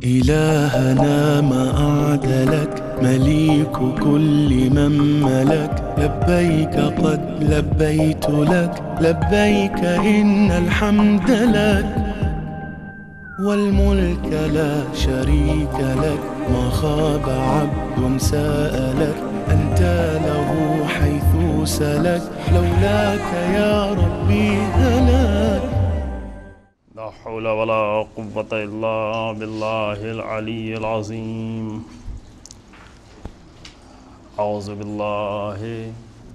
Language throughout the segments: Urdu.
إلهنا ما أعدلك مليك كل من ملك لبيك قد لبيت لك لبيك إن الحمد لك والملك لا شريك لك ما خاب عبد سألك أنت له حيث سلك لولاك يا ربي هلك لا حول ولا قوة إلا بالله العلي العظيم. أعوذ بالله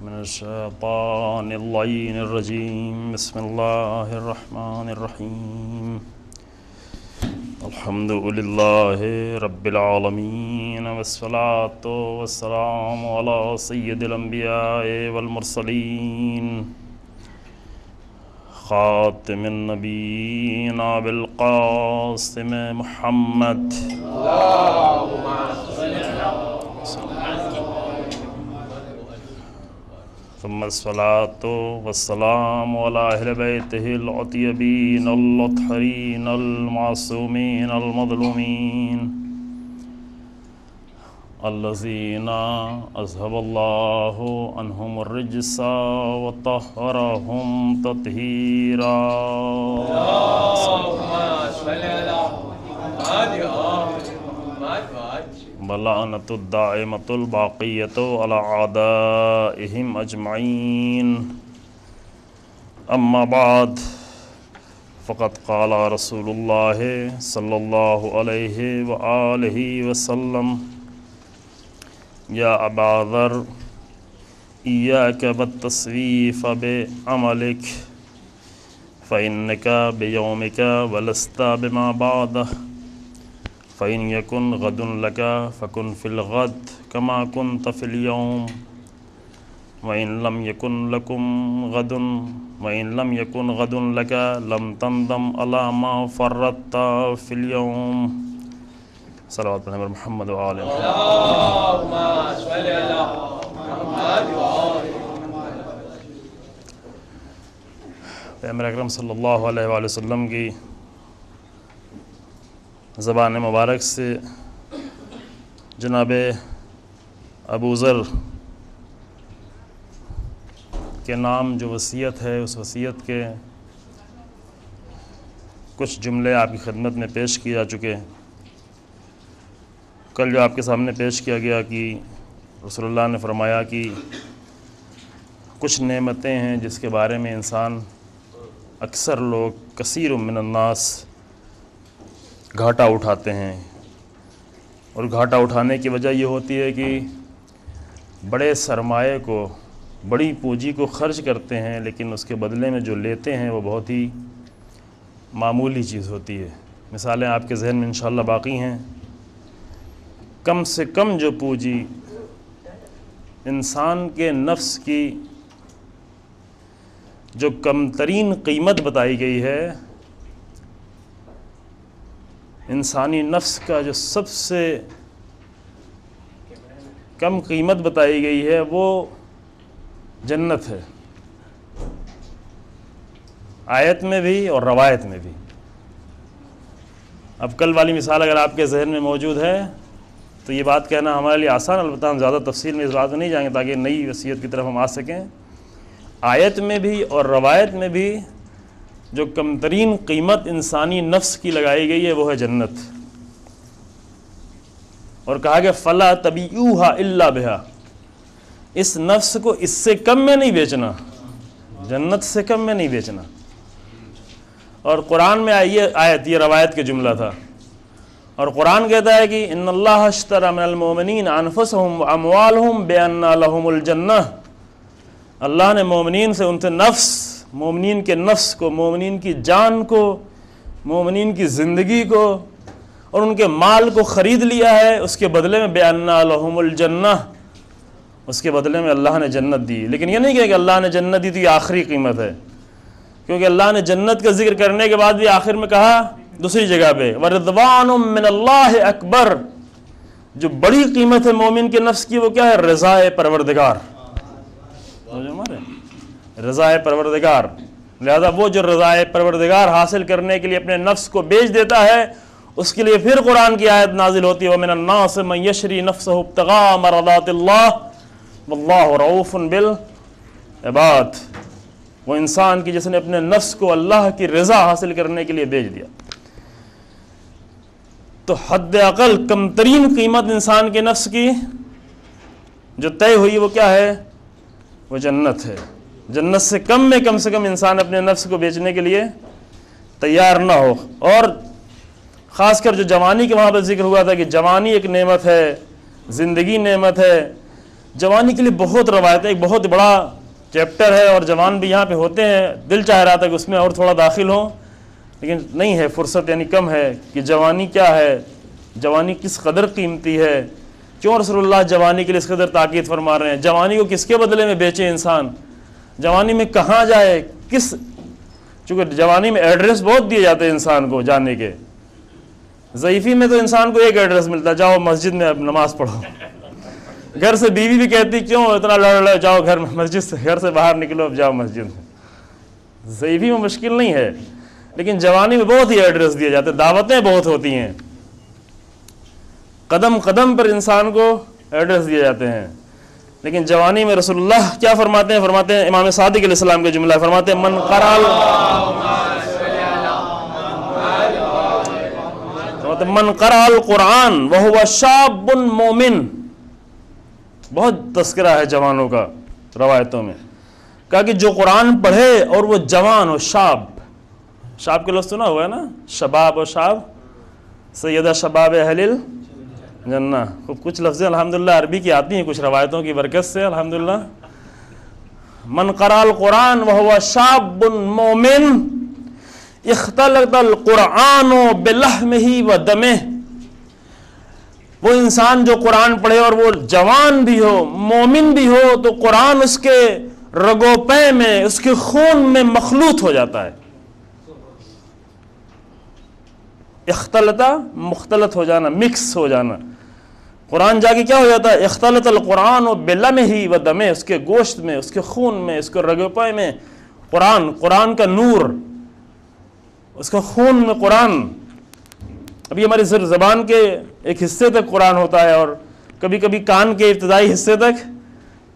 من الشيطان اللعين الرجيم. بسم الله الرحمن الرحيم. الحمد لله رب العالمين والصلاة والسلام على سيد الأنبياء والمرسلين خاتم النبيين بالقاسم محمد اللهم صل ثم الصلاة والسلام على أهل بيته الأطيبين الأطهرين المعصومين المظلومين الذين أذهب الله عنهم الرجس وطهرهم تطهيرا. ولعنة الدائمة الباقية على أعدائهم أجمعين. أما بعد فقد قال رسول الله صلى الله عليه وآله وسلم يا أبا ذر إياك بالتسويف بعملك فإنك بيومك ولست بما بعده فإن يكن غد لك فكن في الغد كما كنت في اليوم وإن لم يكن غد لك لم تندم على ما فرطت في اليوم. صلوات علی محمد وآلہ اللہم صل علی محمد وآلہ. پیغمبر اکرم صلی اللہ علیہ وآلہ وسلم کی زبان مبارک سے جناب ابو ذر کے نام جو وصیت ہے اس وصیت کے کچھ جملے آپ کی خدمت میں پیش کیے جا چکے. کل جو آپ کے سامنے پیش کیا گیا کہ رسول اللہ نے فرمایا کہ کچھ نعمتیں ہیں جس کے بارے میں انسان اکثر لوگ کثیر من الناس گھاٹا اٹھاتے ہیں، اور گھاٹا اٹھانے کی وجہ یہ ہوتی ہے کہ بڑے سرمایے کو بڑی پونجی کو خرچ کرتے ہیں لیکن اس کے بدلے میں جو لیتے ہیں وہ بہت ہی معمولی چیز ہوتی ہے. مثالیں آپ کے ذہن میں انشاءاللہ باقی ہیں. کم سے کم جو پونجی انسان کے نفس کی جو کم ترین قیمت بتائی گئی ہے، انسانی نفس کا جو سب سے کم قیمت بتائی گئی ہے وہ جنت ہے، آیت میں بھی اور روایت میں بھی. اب کل والی مثال اگر آپ کے ذہن میں موجود ہے تو یہ بات کہنا ہمارے لیے آسان، البتہ ہم زیادہ تفصیل میں اس بات میں نہیں جائیں گے تاکہ نئی وصیت کی طرف ہم آ سکیں. آیت میں بھی اور روایت میں بھی جو کم ترین قیمت انسانی نفس کی لگائی گئی ہے وہ ہے جنت، اور کہا کہ فَلَا تَبِئُوهَا إِلَّا بِهَا، اس نفس کو اس سے کم میں نہیں بیچنا، جنت سے کم میں نہیں بیچنا. اور قرآن میں آیت یہ روایت کے جملہ تھا، اور قرآن کہتا ہے کہ ان اللہ اشتری من المؤمنین انفسهم واموالهم بان لهم الجنہ، اللہ نے مومنین سے ان سے نفس، مومنین کے نفس کو، مومنین کی جان کو، مومنین کی زندگی کو اور ان کے مال کو خرید لیا ہے، اس کے بدلے میں بان لهم الجنہ، اس کے بدلے میں اللہ نے جنت دی. لیکن یہ نہیں کہ اللہ نے جنت دی تو یہ آخری قیمت ہے، کیونکہ اللہ نے جنت کا ذکر کرنے کے بعد بھی آخر میں کہا دوسری جگہ پہ وَرِضْوَانٌ مِّنَ اللَّهِ اکبر، جو بڑی قیمت ہے مومن کے نفس کی وہ کیا ہے؟ رضا پروردگار. رضا پروردگار. لہذا وہ جو رضا پروردگار حاصل کرنے کے لیے اپنے نفس کو بیچ دیتا ہے اس کے لیے پھر قرآن کی آیت نازل ہوتی ہے وَمِنَ النَّاسِ مَن يَشْرِي نَفْسَهُ ابْتِغَاءَ مَرْضَاتِ اللَّهِ وَاللَّهُ رَءُوفٌ بِالْعِبَادِ، وہ انسان کی جس نے اپنے نفس کو اللہ کی رضا حاصل کرنے کے لیے بیچ دیا۔ تو حد اقل کم ترین قیمت انسان کے نفس کی جو طے ہوئی وہ کیا ہے؟ وہ جنت ہے۔ جنت سے کم انسان اپنے نفس کو بیچنے کے لیے تیار نہ ہو۔ اور خاص کر جو جوانی کے وہاں پر ذکر ہوا تھا کہ جوانی ایک نعمت ہے، زندگی نعمت ہے، جوانی کے لیے بہت روایتیں، ایک بہت بڑا چیپٹر ہے، اور جوان بھی یہاں پہ ہوتے ہیں، دل چاہ رہا تھا کہ اس میں اور تھوڑا داخل ہوں، لیکن نہیں ہے فرصت، یعنی کم ہے کہ جوانی کیا ہے، جوانی کس قدر قیمتی ہے، کیوں رسول اللہ جوانی کے لیے اس قدر تاکید فرما رہے ہیں، جوانی کو کس کے بدلے میں بیچے انسان، جوانی میں کہاں جائے، چونکہ جوانی میں ایڈریس بہت دیے جاتے ہیں انسان کو جانے کے۔ ضعیفی میں تو انسان کو ایک ایڈریس ملتا ہے، جاؤ مسجد میں اب نماز پڑھو۔ گھر سے بیوی بھی کہتی کیوں اتنا لڑ جاؤ گھر میں، مسجد سے گھر سے باہر نکلو، اب جاؤ مسجد میں۔ ضعیفی میں مشکل نہیں ہے، لیکن جوانی میں بہت ہی ایڈریس دیے جاتے ہیں، دعوتیں بہت ہوتی ہیں، قدم قدم پر انسان کو ایڈریس دیے جاتے ہیں۔ لیکن جوانی میں رسول اللہ کیا فرماتے ہیں امام صادق علیہ السلام کے جملہ فرماتے ہیں من قرأ القرآن وهو شاب مومن، بہت تذکرہ ہے جوانوں کا روایتوں میں، کہا کہ جو قرآن پڑھے اور وہ جوان ہو، شاب کے لفظ سنا ہوا ہے نا، شباب و شاب، سیدہ شباب اہل الجنہ، کچھ لفظیں الحمدللہ عربی کی آتی ہیں کچھ روایتوں کی برکت سے الحمدللہ۔ من قرأ القرآن وهو شاب مومن اختلط القرآن بلحمہ ودمہ، وہ انسان جو قرآن پڑھے اور وہ جوان بھی ہو، مومن بھی ہو، تو قرآن اس کے رگو پے میں، اس کے خون میں مخلوط ہو جاتا ہے۔ اختلطہ مختلط ہو جانا، مکس ہو جانا، قرآن جا کے کیا ہو جاتا ہے؟ اختلط القرآن بلحمہ ودمہ، اس کے گوشت میں، اس کے خون میں، اس کے رگو پے میں قرآن کا نور، اس کا خون میں قرآن۔ ابھی ہماری صرف زبان کے ایک حصے تک قرآن ہوتا ہے، اور کبھی کبھی کان کے ابتدائی حصے تک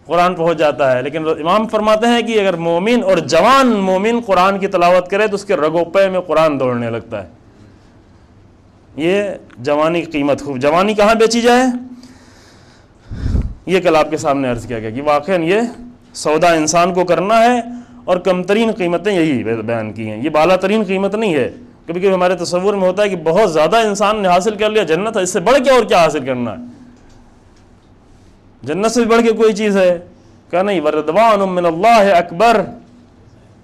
قرآن پہنچ جاتا ہے، لیکن امام فرماتے ہیں کہ اگر مومن اور جوان مومن قرآن کی تلاوت کرے تو اس کے رگو پے میں قرآن دوڑنے لگتا ہے۔ یہ جوانی کی قیمت خوب۔ جوانی کہاں بیچی جائے؟ یہ کل آپ کے سامنے عرض کیا گیا کہ واقعاً یہ سودا انسان کو کرنا ہے، اور کم ترین قیمتیں یہی بیان کی ہیں، یہ بالا ترین قیمت نہیں ہے۔ کبھی کبھی ہمارے تصور میں ہوتا ہے کہ بہت زیادہ انسان نے حاصل کر لیا جنت ہے، اس سے بڑھ کے اور کیا حاصل کرنا ہے، جنت سے بھی بڑھ کے کوئی چیز ہے؟ کہ نہیں، وَرِضْوَانٌ مِّنَ اللَّهِ اکبر،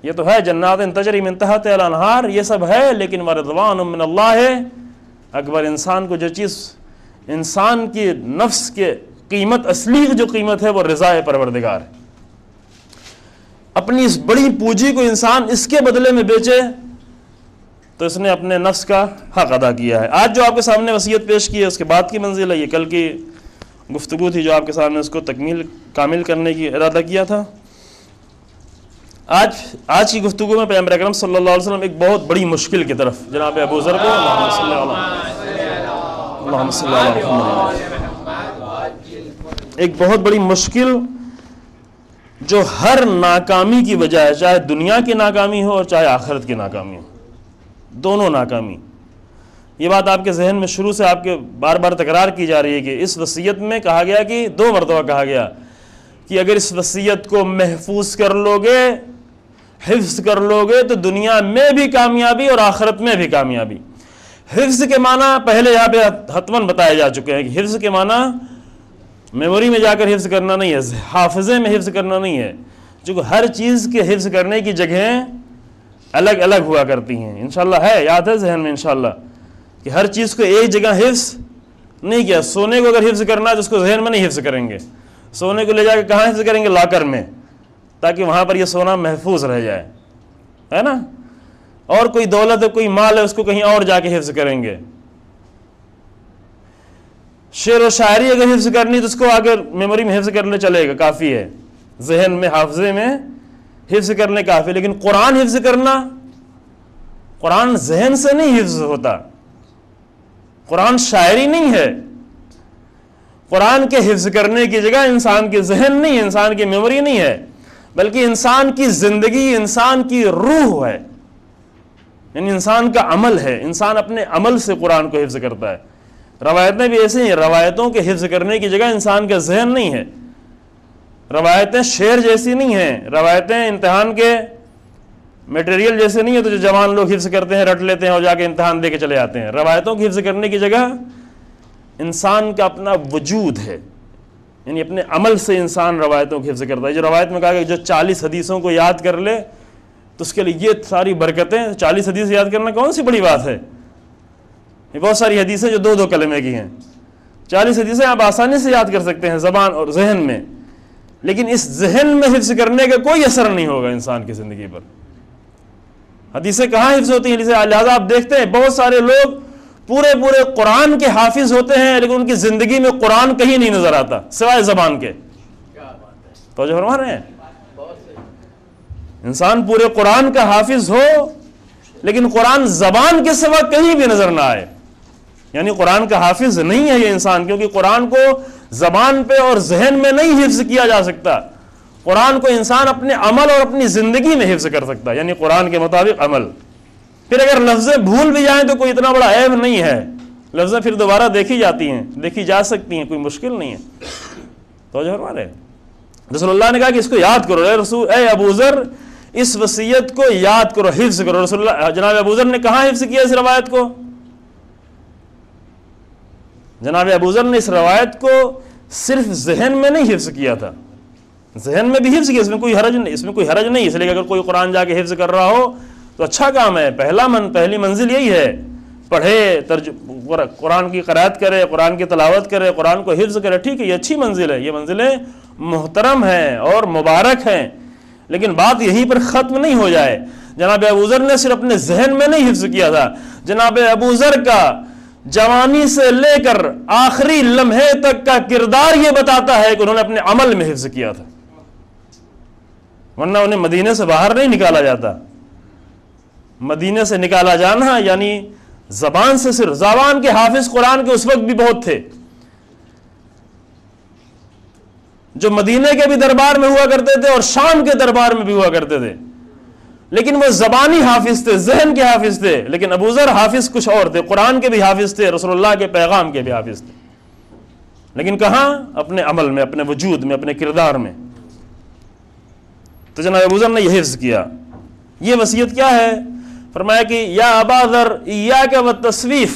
یہ تو ہے جنات تجری من تحتہا الانہار، یہ سب ہے، لیکن وَرِضْوَانٌ مِّنَ اللَّهِ اکبر، انسان کو جو چیز، انسان کی نفس کے قیمت، اصلی جو قیمت ہے وہ رضا پروردگار ہے۔ اپنی اس بڑی پونجی کو انسان اس کے بدلے میں بیچے تو اس نے اپنے نفس کا حق ادا کیا ہے۔ آج جو آپ کے سامنے وصیت پیش کی ہے اس کے بعد کی منزل ہے، یہ کل کی گفتگو تھی جو آپ کے سامنے اس کو کامل کرنے کی ارادہ کیا تھا۔ آج کی گفتگو میں پیغمبر اکرم صلی اللہ علیہ وسلم ایک بہت بڑی مشکل کی طرف جناب ابو ذر کو اللہم صلی اللہ علیہ وسلم، ایک بہت بڑی مشکل جو ہر ناکامی کی وجہ ہے، چاہے دنیا کی ناکامی ہو اور چاہے آخرت کی ناکامی ہو، دونوں ناکامی۔ یہ بات آپ کے ذہن میں شروع سے آپ کے بار بار تکرار کی جا رہی ہے کہ اس وصیت میں کہا گیا کہ 2 مرتبہ کہا گیا کہ اگر اس وصیت کو محفوظ کر لو گے، حفظ کر لو گے، تو دنیا میں بھی کامیابی اور آخرت میں بھی کامیابی۔ حفظ کے معنی پہلے یہاں پہ حتماً بتائے جا چکے ہیں کہ حفظ کے معنی میموری میں جا کر حفظ کرنا نہیں ہے، حافظے میں حفظ کرنا نہیں ہے، چونکہ ہر چیز کے حفظ کرنے کی جگہیں الگ الگ ہوا کرتی ہیں۔ انشاءاللہ ہے، یاد ہے ذہن میں انشاءاللہ کہ ہر چیز کو ایک جگہ حفظ نہیں کیا۔ سونے کو اگر حفظ کرنا ہے تو اس کو ذہن میں نہیں حفظ کریں گے، سونے کو لے جا کے کہاں حفظ کریں گے؟ لاکر میں، تاکہ وہاں پر یہ سونا محفوظ رہ جائے، ہے نا۔ اور کوئی دولت ہے، کوئی مال ہے، اس کو کہیں اور جا کے حفظ کریں گے۔ شعر و شاعری اگر حفظ کرنی تو اس کو اگر میموری میں حفظ کرنے چلے گا، کافی ہے، ذہن میں حافظے میں حفظ کرنے کافی، لیکن قرآن حفظ کرنا، قرآن ذہن سے نہیں حفظ ہوتا، قرآن شاعری نہیں ہے. قرآن کے حفظ کرنے کی جگہ انسان کے ذہن نہیں ہے, انسان کی میموری نہیں ہے, بلکہ انسان کی زندگی, انسان کی روح ہے, یعنی انسان کا عمل ہے. انسان اپنے عمل سے قرآن کو حفظ کرتا ہے. روایتیں بھی ایسی ہیں, روایتوں کے حفظ کرنے کی جگہ انسان کا ذہن نہیں ہے. روایتیں شعر جیسی نہیں ہیں, روایتیں امتحان کے میٹیریل جیسے نہیں ہے تو جو جوان لوگ حفظ کرتے ہیں, رٹ لیتے ہیں اور جا کے امتحان دے کے چلے آتے ہیں. روایتوں کی حفظ کرنے کی جگہ انسان کا اپنا وجود ہے, یعنی اپنے عمل سے انسان روایتوں کی حفظ کرتا ہے. جو روایت میں کہا کہ جو 40 حدیثوں کو یاد کر لے تو اس کے لیے یہ ساری برکتیں. 40 حدیث یاد کرنا کون سی بڑی بات ہے؟ یہ بہت ساری حدیثیں جو 2 کلمے کی ہیں. 40 حدیثیں آپ آسانی سے یاد کر سکتے ہیں زبان اور ذہن میں, لیکن اس ذہن میں حفظ کرنے کا کوئی اثر نہیں ہوگا انسان کی زندگی پر. حدیثیں کہاں حفظ ہوتی ہیں؟ لہٰذا آپ دیکھتے ہیں بہت سارے لوگ پورے قرآن کے حافظ ہوتے ہیں, لیکن ان کی زندگی میں قرآن کہیں نہیں نظر آتا سوائے زبان کے. توجہ فرما رہے ہیں؟ انسان پورے قرآن کا حافظ ہو لیکن قرآن زبان کے سوا کہیں بھی نظر نہ آئے, یعنی قرآن کا حافظ نہیں ہے یہ انسان, کیونکہ قرآن کو زبان پہ اور ذہن میں نہیں حفظ کیا جا سکتا. قرآن کو انسان اپنے عمل اور اپنی زندگی میں حفظ کر سکتا ہے, یعنی قرآن کے مطابق عمل. پھر اگر لفظیں بھول بھی جائیں تو کوئی اتنا بڑا عیب نہیں ہے, لفظیں پھر دوبارہ دیکھی جاتی ہیں, دیکھی جا سکتی ہیں, کوئی مشکل نہیں ہے. توجہ فرما رہے ہیں؟ رسول اللہ نے کہا کہ اس کو یاد کرو, اے ابو ذر اس وصیت کو یاد کرو, حفظ کرو. رسول اللہ جناب ابو ذر نے کہاں حفظ کیا اس روایت کو؟ جناب ابو ذر نے اس روایت کو صرف ذہن میں نہیں حفظ کیا تھا, ذہن میں بھی حفظ کیا, اس میں کوئی حرج نہیں. اس لیے اگر کوئی قرآن جا کے حفظ کر رہا ہو تو اچھا کام ہے. پہلی منزل یہی ہے, پڑھے, قرآن کی قرائت کرے, قرآن کی تلاوت کرے, قرآن کو حفظ کرے. ٹھیک ہے, یہ اچھی منزل ہے, یہ منزلیں محترم ہیں اور مبارک ہیں, لیکن بات یہیں پر ختم نہیں ہو جائے. جناب ابو ذر نے صرف اپنے ذہن میں نہیں حفظ کیا تھا, جناب ابو ذر کا جوانی سے لے کر آخری لمحے تک کا کردار یہ بتاتا ہے کہ انہوں نے اپنے عمل میں حفظ کیا تھا, ورنہ انہیں مدینے سے باہر نہیں نکالا جاتا. مدینے سے نکالا جانا یعنی زبان سے, صرف زبان کے حافظ قرآن کے اس وقت بھی بہت تھے, جو مدینے کے بھی دربار میں ہوا کرتے تھے اور شام کے دربار میں بھی ہوا کرتے تھے, لیکن وہ زبانی حافظ تھے, ذہن کے حافظ تھے. لیکن ابو ذر حافظ کچھ اور تھے, قرآن کے بھی حافظ تھے, رسول اللہ کے پیغام کے بھی حافظ تھے, لیکن کہاں؟ اپنے عمل میں, اپنے وجود میں, اپنے کردار میں. تو جناب ابو ذر نے یہ حفظ کیا. یہ وصیت کیا ہے؟ فرمایا کہ یا ابا ذر ایاک والتسویف,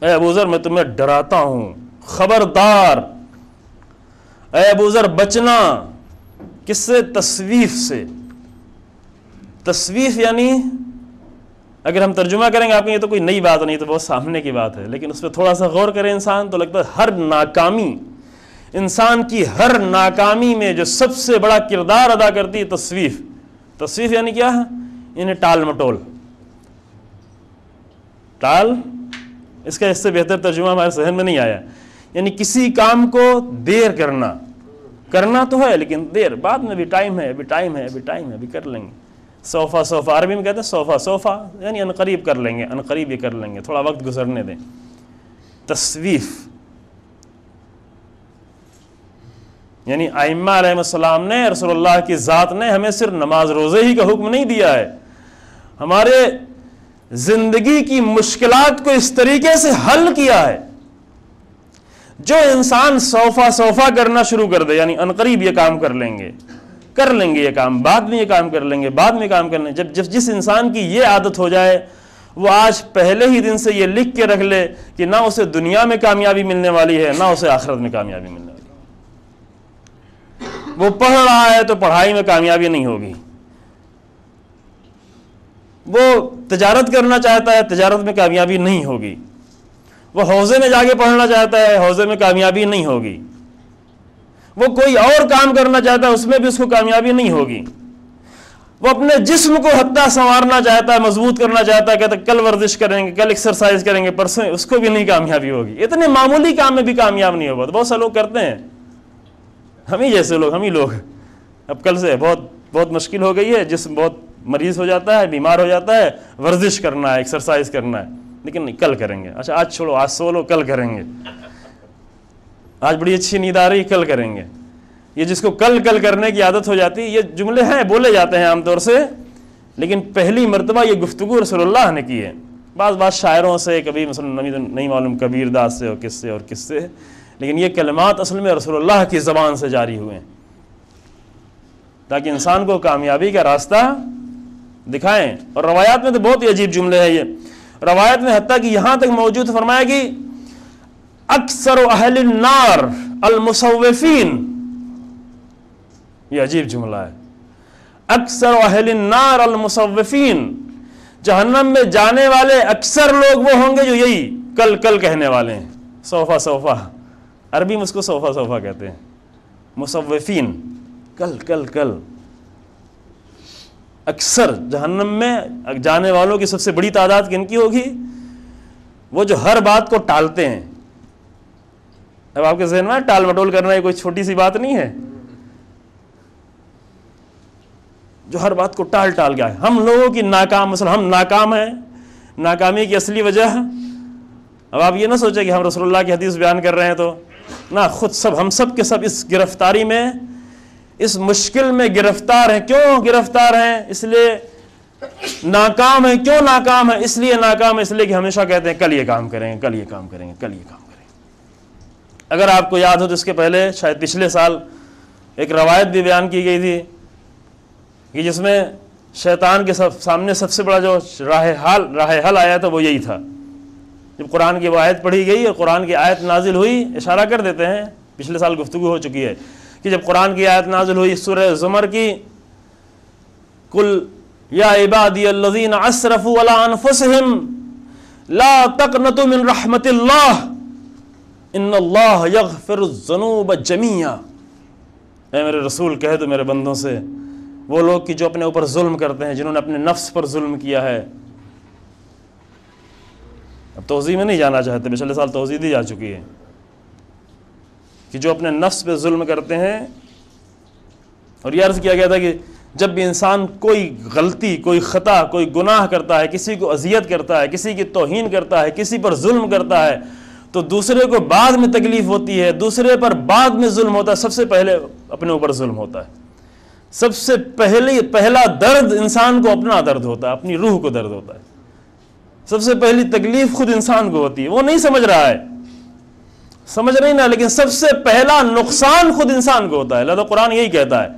اے ابو ذر میں تمہیں ڈراتا ہوں, خبردار. اے ابو ذر بچنا کس سے؟ تسویف سے. تسویف یعنی اگر ہم ترجمہ کریں گے, آپ کو یہ تو کوئی نئی بات نہیں, تو بہت سامنے کی بات ہے, لیکن اس پہ تھوڑا سا غور کرے انسان تو لگتا ہے ہر ناکامی, انسان کی ہر ناکامی میں جو سب سے بڑا کردار ادا کرتی ہے تسویف. تسویف یعنی کیا ہے؟ یعنی ٹال مٹول. ٹال, اس کا اس سے بہتر ترجمہ ہمارے ذہن میں نہیں آیا. یعنی کسی کام کو دیر کرنا تو ہے لیکن دیر, بعد میں بھی ٹائم ہے, ابھی کر لیں گے. سوفا عربی میں کہتے ہیں سوفا یعنی عنقریب کر لیں گے, تھوڑا وقت گزرنے دیں. تسویف یعنی ائمہ علیہ السلام نے, رسول اللہ کی ذات نے ہمیں صرف نماز روزے ہی کا حکم نہیں دیا ہے, ہمارے زندگی کی مشکلات کو اس طریقے سے حل کیا ہے. جو انسان سوفا کرنا شروع کر دے, یعنی عنقریب یہ کام کر لیں گے یہ کام, بعد میں یہ کام کر لیں گے, جس انسان کی یہ عادت ہو جائے, وہ آج پہلے ہی دن سے یہ لکھ کے رکھ لے کہ نہ اسے دنیا میں کامیابی ملنے والی ہے, نہ اسے آخرت میں کامیابی ملنے والی. وہ پڑھ رہا ہے تو پڑھائی میں کامیابی نہیں ہوگی, وہ تجارت کرنا چاہتا ہے, تجارت میں کامیابی نہیں ہوگی, وہ حوضے میں جا کے پڑھنا چاہتا ہے, حوضے میں کامیابی نہیں ہوگی, وہ کوئی اور کام کرنا چاہتا ہے, اس میں بھی اس کو کامیابی نہیں ہوگی, وہ اپنے جسم کو حتیٰ سنوارنا چاہتا ہے, مضبوط کرنا چاہتا ہے, کہتا ہے کل ورزش کریں گے, کل ایکسرسائز کریں گے, پرسوں, اس کو بھی نہیں کامیابی ہوگی. اتنے معمولی کام میں بھی کامیاب نہیں ہوگا. بہت سے لوگ کرتے ہیں, ہم ہی جیسے لوگ, اب کل سے بہت مشکل ہو گئی ہے, جسم بہت مریض ہو جاتا ہے, بیمار ہو جاتا ہے, ورزش کرنا ہے, ایکسرسائز کرنا ہے, لیکن نہیں کل کریں گے. اچھا آج چھوڑو, آج سو لو, کل کریں گے. آج بڑی اچھی نیند آ رہی, کل کریں گے. یہ جس کو کل کرنے کی عادت ہو جاتی ہے, یہ جملے ہیں بولے جاتے ہیں عام طور سے, لیکن پہلی مرتبہ یہ گفتگو رسول اللہ نے کی ہے. بعض شاعروں سے, کبھی مثلا نہیں معلوم کبیر داس سے اور کس سے, لیکن یہ کلمات اصل میں رسول اللہ کی زبان سے جاری ہوئے ہیں تاکہ انسان کو کامیابی کا راستہ دکھائیں. اور روایات میں تو بہت ہی عجیب جملے ہیں. یہ روایت میں حتیٰ کہ یہاں تک موجود فرمایا کہ اکثر اہل النار المصوفین, یہ عجیب جملہ ہے. اکثر اہل النار المصوفین, جہنم میں جانے والے اکثر لوگ وہ ہوں گے جو یہی کل کہنے والے ہیں. صوفہ, عربی میں اس کو صوفہ کہتے ہیں. مصوفین, کل. اکثر جہنم میں جانے والوں کی سب سے بڑی تعداد کن کی ہوگی؟ وہ جو ہر بات کو ٹالتے ہیں. اب آپ کے ذہن میں ٹال مٹول کرنا یہ کوئی چھوٹی سی بات نہیں ہے, جو ہر بات کو ٹال گیا ہے. ہم لوگوں کی مثلا ہم ناکام ہیں, ناکامی کی اصلی وجہ, اب آپ یہ نہ سوچیں کہ ہم رسول اللہ کی حدیث بیان کر رہے ہیں تو نہ, خود ہم سب کے سب اس گرفتاری میں, اس مشکل میں گرفتار ہیں. کیوں گرفتار ہیں؟ اس لیے ناکام ہیں. کیوں ناکام ہیں؟ اس لیے ناکام ہے اس لیے کہ ہمیشہ کہتے ہیں کل یہ کام کریں گے. اگر آپ کو یاد ہو تو اس کے پہلے شاید پچھلے سال ایک روایت بھی بیان کی گئی تھی کہ جس میں شیطان کے سامنے سب سے بڑا جو راہ حل آیا تھا وہ یہی تھا. جب قرآن کی وہ آیت پڑھی گئی اور قرآن کی آیت نازل ہوئی, اشارہ کر دیتے ہیں, پچھلے سال گفتگو ہو چکی ہے کہ جب قرآن کی آیت نازل ہوئی سورہ زمر کی, قل یا عبادی الذین اسرفوا علی انفسہم لا تقنطوا من رحمت اللہ ان اللہ یغفر الذنوب جمیعا. اے میرے رسول کہہ دو میرے بندوں سے, وہ لوگ کی جو اپنے اوپر ظلم کرتے ہیں, جنہوں نے اپنے نفس پر ظلم کیا ہے. اب توضیح میں نہیں جانا چاہتے, پچھلے سال توضیح دی جا چکی ہے کہ جو اپنے نفس پہ ظلم کرتے ہیں. اور یہ عرض کیا گیا تھا کہ جب بھی انسان کوئی غلطی, کوئی خطا, کوئی گناہ کرتا ہے, کسی کو اذیت کرتا ہے, کسی کی توہین کرتا ہے, کسی پر ظلم کرتا ہے, تو دوسرے کو بعد میں تکلیف ہوتی ہے, دوسرے پر بعد میں ظلم ہوتا ہے. سب سے پہلے اپنے اوپر ظلم ہوتا ہے. سب سے پہلا درد انسان کو اپنا درد ہوتا ہے, اپنی روح کو درد ہوتا ہے. سب سے پہلی تکلیف خود انسان کو ہوتی ہے. وہ نہیں سمجھ رہا ہے, سمجھ رہی نا, لیکن سب سے پہلا نقصان خود انسان کو ہوتا ہے. لہذا قرآن یہی کہتا ہے.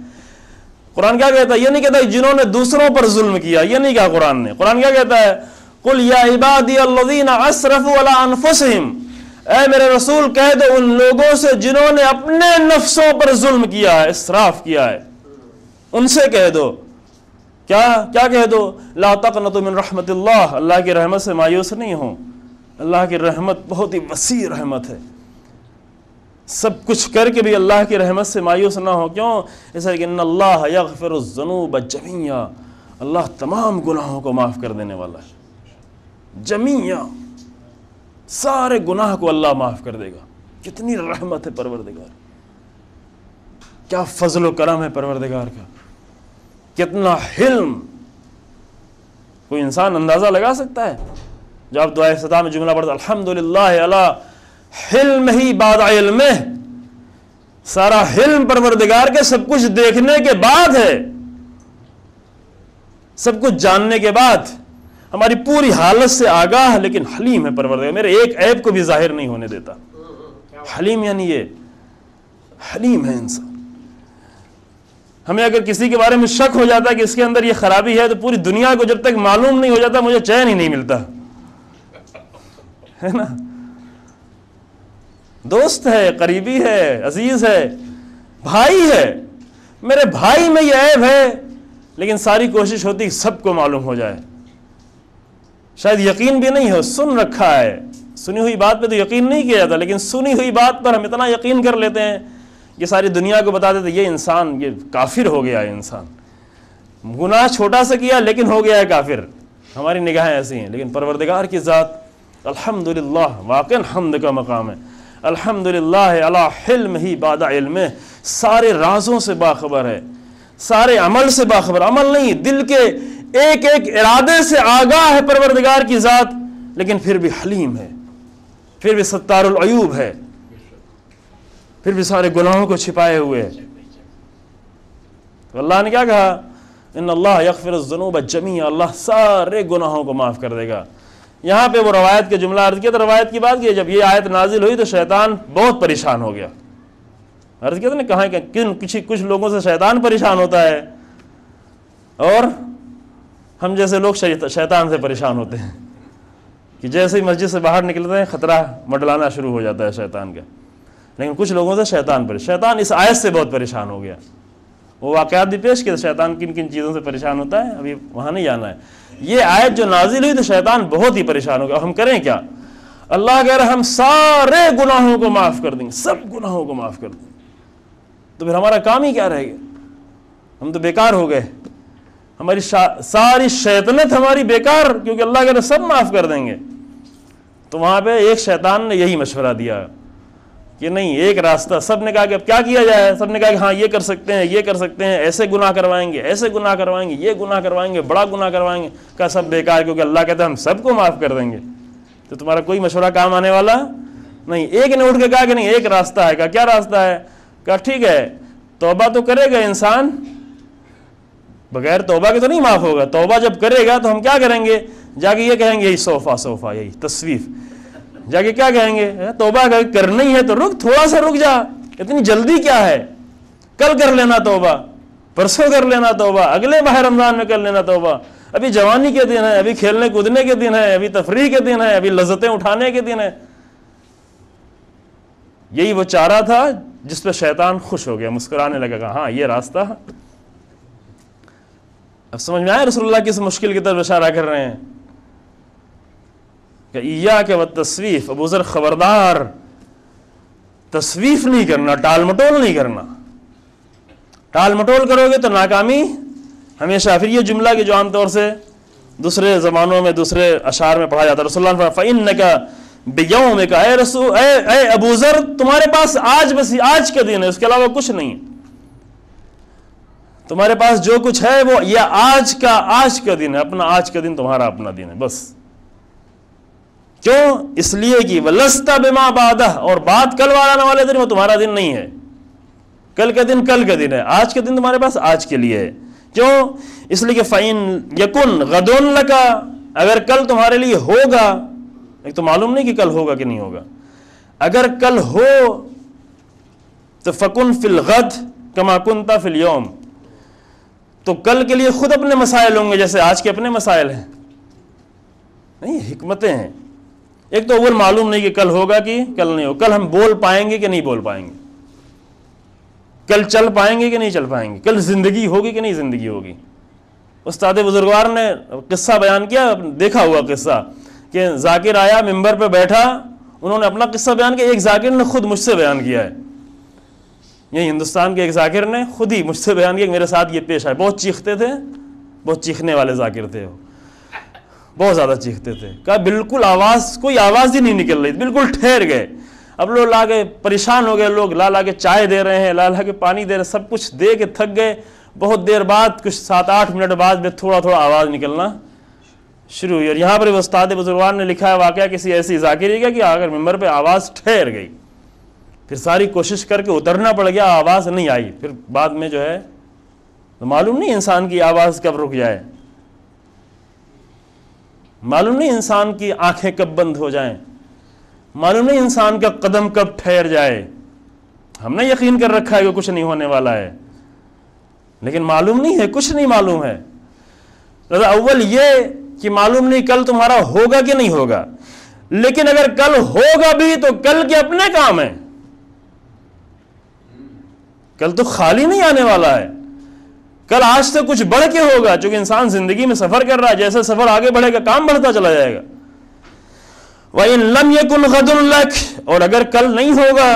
قرآن کیا کہتا ہے؟ یہ نہیں کہتا جنہوں نے دوسروں پر ظلم کیا, یہ نہیں کہا قرآن نے. قرآن کیا کہتا ہے؟ قل یا عبادی الذین اسرفوا علی انفسہم, اے میرے رسول کہہ دو ان لوگوں سے جنہوں نے اپنے نفسوں پر ظلم کیا ہے, اسراف کیا ہے, ان سے کہہ دو. کیا کہہ دو؟ لا تقنطوا من رحمت اللہ, اللہ کی رحمت سے مایوس نہیں ہوں. اللہ کی رحمت بہت ہی وسیع رحمت ہے. سب کچھ کر کے بھی اللہ کی رحمت سے مایوس نہ ہو. کیوں؟ اس لیے کہ ان اللہ یغفر الذنوب جمیعا, اللہ تمام گناہوں کو معاف کر دینے والا ہے. جمیعا, سارے گناہ کو اللہ معاف کر دے گا. کتنی رحمت ہے پروردگار, کیا فضل و کرم ہے پروردگار کا, کتنا حلم. کوئی انسان اندازہ لگا سکتا ہے؟ جب آپ دعائے افتتاح میں جملہ پڑھتے الحمدللہ علی حلم ہی بعد علم, سارا حلم پروردگار کے سب کچھ دیکھنے کے بعد ہے, سب کچھ جاننے کے بعد, ہماری پوری حالت سے آگاہ, لیکن حلیم ہے پروردگار. میرے ایک عیب کو بھی ظاہر نہیں ہونے دیتا. حلیم یعنی یہ حلیم ہے انسان. ہمیں اگر کسی کے بارے میں شک ہو جاتا ہے کہ اس کے اندر یہ خرابی ہے, تو پوری دنیا کو جب تک معلوم نہیں ہو جاتا مجھے چین ہی نہیں ملتا ہے نا. دوست ہے, قریبی ہے, عزیز ہے, بھائی ہے, میرے بھائی میں یہ عیب ہے, لیکن ساری کوشش ہوتی کہ سب کو معلوم ہو جائے. شاید یقین بھی نہیں ہو, سن رکھا ہے, سنی ہوئی بات پہ تو یقین نہیں کیا جاتا, لیکن سنی ہوئی بات پر ہم اتنا یقین کر لیتے ہیں کہ ساری دنیا کو بتا دیتے یہ انسان, یہ کافر ہو گیا ہے انسان. گناہ چھوٹا سا کیا لیکن ہو گیا ہے کافر. ہماری نگاہیں ایسی ہیں, لیکن پروردگار کی ذات الحمدللہ, واقعا حمد کا مقام ہے. الحمدللہ علی حلم ہی بعد علم, سارے رازوں سے باخبر ہے, سارے عمل سے باخبر. عمل نہیں, دل کے ایک ایک ارادے سے آگاہ ہے پروردگار کی ذات. لیکن پھر بھی حلیم ہے، پھر بھی ستار العیوب ہے، پھر بھی سارے گناہوں کو چھپائے ہوئے ہے۔ تو اللہ نے کیا کہا؟ ان اللہ یغفر الذنوب جمیعا، اللہ سارے گناہوں کو معاف کر دے گا۔ یہاں پہ وہ روایت کا جملہ عرض کیا، تو روایت کی بات کی، جب یہ آیت نازل ہوئی تو شیطان بہت پریشان ہو گیا۔ عرض کیا تھا نا، کہاں کہ کچھ لوگوں سے شیطان پریشان ہوتا ہے اور ہم جیسے لوگ شیطان سے پریشان ہوتے ہیں، کہ جیسے ہی مسجد سے باہر نکلتے ہیں خطرہ منڈلانا شروع ہو جاتا ہے شیطان کا۔ لیکن کچھ لوگوں سے شیطان اس آیت سے بہت پریشان ہو گیا۔ وہ واقعات بھی پیش کیا شیطان کن کن چیزوں سے پریشان ہوتا ہے، ابھی وہاں نہیں جانا ہے۔ یہ آیت جو نازل ہوئی تو شیطان بہت ہی پریشان ہو گیا۔ اور ہم کریں کیا؟ اللہ کہہ رہا ہم سارے گناہوں کو معاف کر دیں گے، سب گناہوں کو معاف کر دیں گے۔ تو پھر ہمارا کام ہی کیا رہے گا؟ ہم تو بیکار ہو گئے، ہماری ساری شیطنت ہماری بیکار، کیونکہ اللہ کہہ رہا سب معاف کر دیں گے۔ تو وہاں پہ ایک شیطان نے یہی مشورہ دیا کہ نہیں، ایک راستہ، سب نے کہا کہ اب کیا کیا جائے؟ سب نے کہا کہ ہاں یہ کر سکتے ہیں، یہ کر سکتے ہیں، ایسے گناہ کروائیں گے، ایسے گناہ کروائیں گے، یہ گناہ کروائیں گے، بڑا گناہ کروائیں گے۔ کہا سب بیکار، کیونکہ اللہ کہتا ہے ہم سب کو معاف کر دیں گے۔ تو تمہارا کوئی مشورہ کام آنے والا نہیں۔ ایک نے اٹھ کے کہا کہ نہیں، ایک راستہ ہے۔ کہا کیا راستہ ہے؟ کہا ٹھیک ہے، توبہ تو کرے گا انسان، بغیر توبہ کے تو نہیں معاف ہوگا۔ توبہ جب کرے گا تو ہم کیا کریں گے؟ جا کے یہ کہیں گے، یہی صوفہ، یہی تصویف، جا کے کیا کہیں گے؟ توبہ کرنی ہے تو رک، تھوڑا سا رک جا، اتنی جلدی کیا ہے؟ کل کر لینا توبہ، پرسوں کر لینا توبہ، اگلے ماہ رمضان میں کر لینا توبہ، ابھی جوانی کے دن ہے، ابھی کھیلنے کودنے کے دن ہے، ابھی تفریح کے دن ہے، ابھی لذتیں اٹھانے کے دن ہے۔ یہی وہ چارہ تھا جس پہ شیطان خوش ہو گیا، مسکرانے لگا، کہ ہاں یہ راستہ۔ اب سمجھ میں آیا رسول اللہ کس مشکل کی طرف اشارہ کر رہے ہیں کہ ایاک والتصویف، ابو ذر خبردار، تصویف نہیں کرنا، ٹال مٹول نہیں کرنا۔ ٹال مٹول کرو گے تو ناکامی ہمیشہ۔ پھر یہ جملہ کہ جو عام طور سے دوسرے زمانوں میں، دوسرے اشعار میں پڑھا جاتا ہے، رسول اللہ نے فرمایا فَإِنَّكَ بِيَوْمِكَ، اے رسول، اے ابو ذر، تمہارے پاس آج بس آج کا دن ہے، اس کے علاوہ کچھ نہیں۔ تمہارے پاس جو کچھ ہے وہ یہ آج کا دن ہے، اپنا آج کا دن تمہارا اپنا دن ہے بس۔ کیوں؟ اس لیے کہ وَلَسْتَ بِمَا بَعْدَهُ، اور بات کل والا والے دن وہ تمہارا دن نہیں ہے۔ کل کا دن کل کا دن ہے، آج کا دن تمہارے پاس آج کے لیے ہے۔ کیوں؟ اس لیے کہ فَإِن يَكُنْ غَدٌ لَكَ، اگر کل تمہارے لیے ہوگا، ایک تو معلوم نہیں کہ کل ہوگا کہ نہیں ہوگا، اگر کل ہو تو فَكُنْ فِي الْغَدْ كَمَا كُنْتَ فِي الْيَوْمِ، تو کل کے لیے خود اپنے مسائل ہوں گے جیسے آج کے اپنے مسائل ہیں۔ نہیں، حکمتیں ہیں۔ ایک تو اول معلوم نہیں کہ کل ہوگا کہ کل نہیں ہوگا، کل ہم بول پائیں گے کہ نہیں بول پائیں گے، کل چل پائیں گے کہ نہیں چل پائیں گے، کل زندگی ہوگی کہ نہیں زندگی ہوگی۔ استاد بزرگوار نے قصہ بیان کیا، دیکھا ہوا قصہ، کہ ذاکر آیا ممبر پہ بیٹھا، انہوں نے اپنا قصہ بیان کیا، ایک ذاکر نے خود مجھ سے بیان کیا ہے، یہ ہندوستان کے ایک ذاکر نے خود ہی مجھ سے بیان کیا کہ میرے ساتھ یہ پیش آئے۔ بہت چیختے تھے، بہت چیخنے والے ذاکر تھے وہ، بہت زیادہ چیختے تھے۔ کہا بالکل کوئی آواز ہی نہیں نکل رہی، بالکل ٹھہر گئے۔ اب لوگ لا کے پریشان ہو گئے، لوگ لا کے چائے دے رہے ہیں، لا کے پانی دے رہے ہیں، سب کچھ دے کے تھک گئے۔ بہت دیر بعد، کچھ 7-8 منٹ بعد میں تھوڑا آواز نکلنا شروع ہوئی۔ اور یہاں پر استاد بزرگوار نے لکھا ہے واقعہ کسی ایسی ذاکری کا کہ اگر ممبر پہ آواز ٹھہر گئی، پھر ساری کوشش کر کے اترنا پڑ گیا، آواز نہیں آئی، پھر بعد میں جو ہے تو معلوم نہیں انسان کی آواز کب رک جائے، معلوم نہیں انسان کی آنکھیں کب بند ہو جائیں، معلوم نہیں انسان کا قدم کب ٹھہر جائے۔ ہم نے یقین کر رکھا ہے کہ کچھ نہیں ہونے والا ہے، لیکن معلوم نہیں ہے، کچھ نہیں معلوم ہے۔ اول یہ کہ معلوم نہیں کل تمہارا ہوگا کہ نہیں ہوگا، لیکن اگر کل ہوگا بھی تو کل کے اپنے کام ہیں، کل تو خالی نہیں آنے والا ہے، کل آج سے کچھ بڑھ کے ہوگا، چونکہ انسان زندگی میں سفر کر رہا ہے، جیسے سفر آگے بڑھے گا کام بڑھتا چلا جائے گا۔ وَإِن لَمْ يَكُنْ غَدٌ لَكَ، اور اگر کل نہیں ہوگا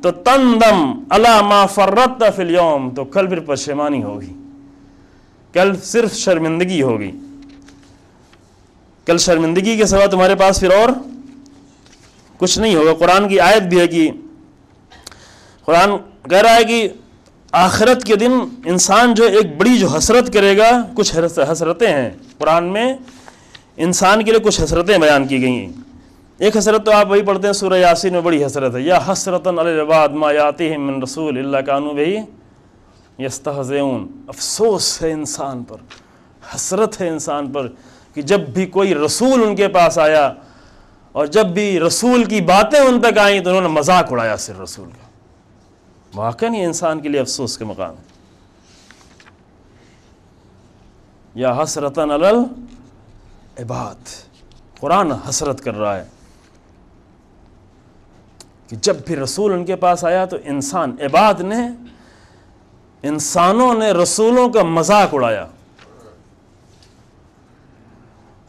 تو تندم عَلَى مَا فَرَّطْتَ فِي الْيَوْمِ، تو کل پھر پشیمانی ہوگی، کل صرف شرمندگی ہوگی، کل شرمندگی کے سوا تمہارے پاس پھر اور کچھ نہیں ہوگا۔ قرآن کی آیت بھی ہے کہ قرآن کہہ رہا ہے کہ آخرت کے دن انسان جو ایک بڑی جو حسرت کرے گا، کچھ حسرتیں ہیں قرآن میں، انسان کے لیے کچھ حسرتیں بیان کی گئی ہیں. ایک حسرت تو آپ وہی پڑھتے ہیں سورہ یاسین میں, بڑی حسرت ہے, یا حسرتن علی العباد ما یاتیہم من رسول الا کانوا بہ یستہزئون. افسوس ہے انسان پر, حسرت ہے انسان پر کہ جب بھی کوئی رسول ان کے پاس آیا اور جب بھی رسول کی باتیں ان تک آئیں تو انہوں نے مذاق اڑایا صرف رسول کا. واقعاً یہ انسان کے لیے افسوس کے مقام ہے. یا حسرتن علی العباد, قرآن حسرت کر رہا ہے کہ جب بھی رسول ان کے پاس آیا تو عباد نے, انسانوں نے رسولوں کا مذاق اڑایا.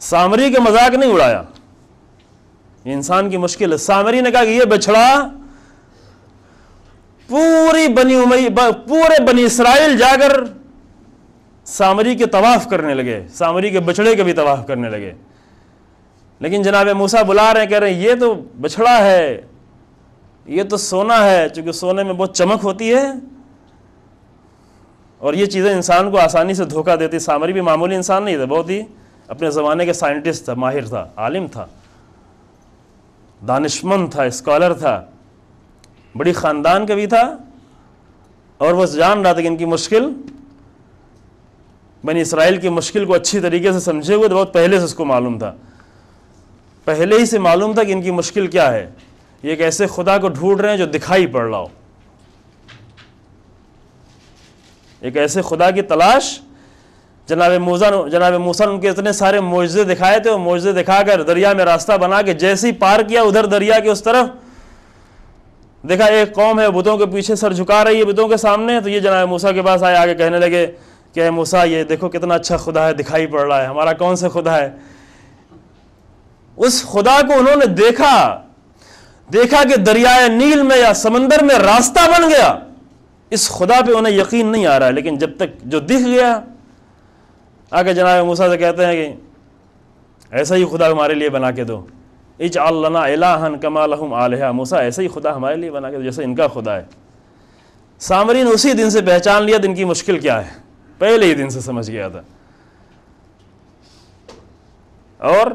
سامری کا مذاق نہیں اڑایا, یہ انسان کی مشکل ہے. سامری نے کہا کہ یہ بچڑا پورے بنی اسرائیل جا کر سامری کے طواف کرنے لگے, سامری کے بچڑے کے بھی طواف کرنے لگے. لیکن جناب موسیٰ بلا رہے ہیں, کہہ رہے ہیں یہ تو بچڑا ہے, یہ تو سونا ہے, چونکہ سونے میں بہت چمک ہوتی ہے اور یہ چیزیں انسان کو آسانی سے دھوکہ دیتی. سامری بھی معمولی انسان نہیں تھا, بہت ہی اپنے زمانے کے سائنٹسٹ تھا, ماہر تھا, عالم تھا, دانشمند تھا, اسکالر تھا, بڑی خاندان کا بھی تھا, اور وہ جان رہا تھا کہ ان کی مشکل, بنی اسرائیل کی مشکل کو اچھی طریقے سے سمجھے ہوئے, تو بہت پہلے سے اس کو معلوم تھا, پہلے ہی سے معلوم تھا کہ ان کی مشکل کیا ہے. یہ ایک ایسے خدا کو ڈھونڈ رہے ہیں جو دکھائی پڑ رہا ہو, ایک ایسے خدا کی تلاش. جناب موسیٰ نے ان کے اتنے سارے معجزے دکھائے تھے, وہ معجزے دکھا کر دریا میں راستہ بنا کے جیسے ہی پار کیا ادھر دریا کے اس طرف, دیکھا ایک قوم ہے بتوں کے پیچھے سر جھکا رہی ہے بتوں کے سامنے, تو یہ جناب موسیٰ کے پاس آئے, آگے کہنے لگے کہ اے موسیٰ یہ دیکھو کتنا اچھا خدا ہے, دکھائی پڑ رہا ہے, ہمارا کون سا خدا ہے. اس خدا کو انہوں نے دیکھا کہ دریائے نیل میں یا سمندر میں راستہ بن گیا. اس خدا پہ انہیں یقین نہیں آ رہا ہے, لیکن جب تک جو دکھ گیا, آگے جناب موسیٰ سے کہتے ہیں کہ ایسا ہی خدا ہمارے لیے بنا کے دو, اجعل لنا الہا کما لہم آلہہ. موسیٰ ایسا ہی خدا ہمارے لیے بنا کے دو جیسے ان کا خدا ہے. سامری نے اسی دن سے پہچان لیا ان کی مشکل کیا ہے, پہلے ہی دن سے سمجھ گیا تھا. اور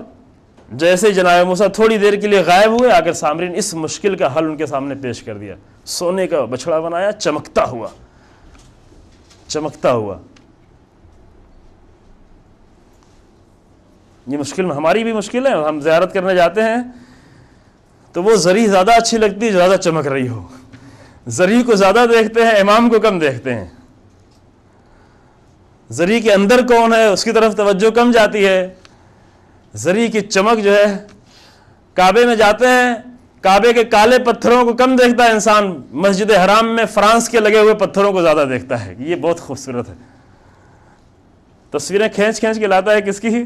جیسے جناب موسیٰ تھوڑی دیر کے لیے غائب ہوئے, آ کر سامری نے اس مشکل کا حل ان کے سامنے پیش کر دیا. سونے کا بچڑا بنایا, چمکتا ہوا. یہ مشکل میں ہماری بھی مشکل ہے. ہم زیارت کرنے جاتے ہیں تو وہ زری زیادہ اچھی لگتی ہے جو زیادہ چمک رہی ہو. زری کو زیادہ دیکھتے ہیں, امام کو کم دیکھتے ہیں. زری کے اندر کون ہے اس کی طرف توجہ کم جاتی ہے. زری کی چمک جو ہے, کعبے میں جاتے ہیں, کعبے کے کالے پتھروں کو کم دیکھتا ہے انسان, مسجد حرام میں فرانس کے لگے ہوئے پتھروں کو زیادہ دیکھتا ہے. یہ بہت خوبصورت ہے. تصویریں کھینچ کے لاتا ہے کس کی,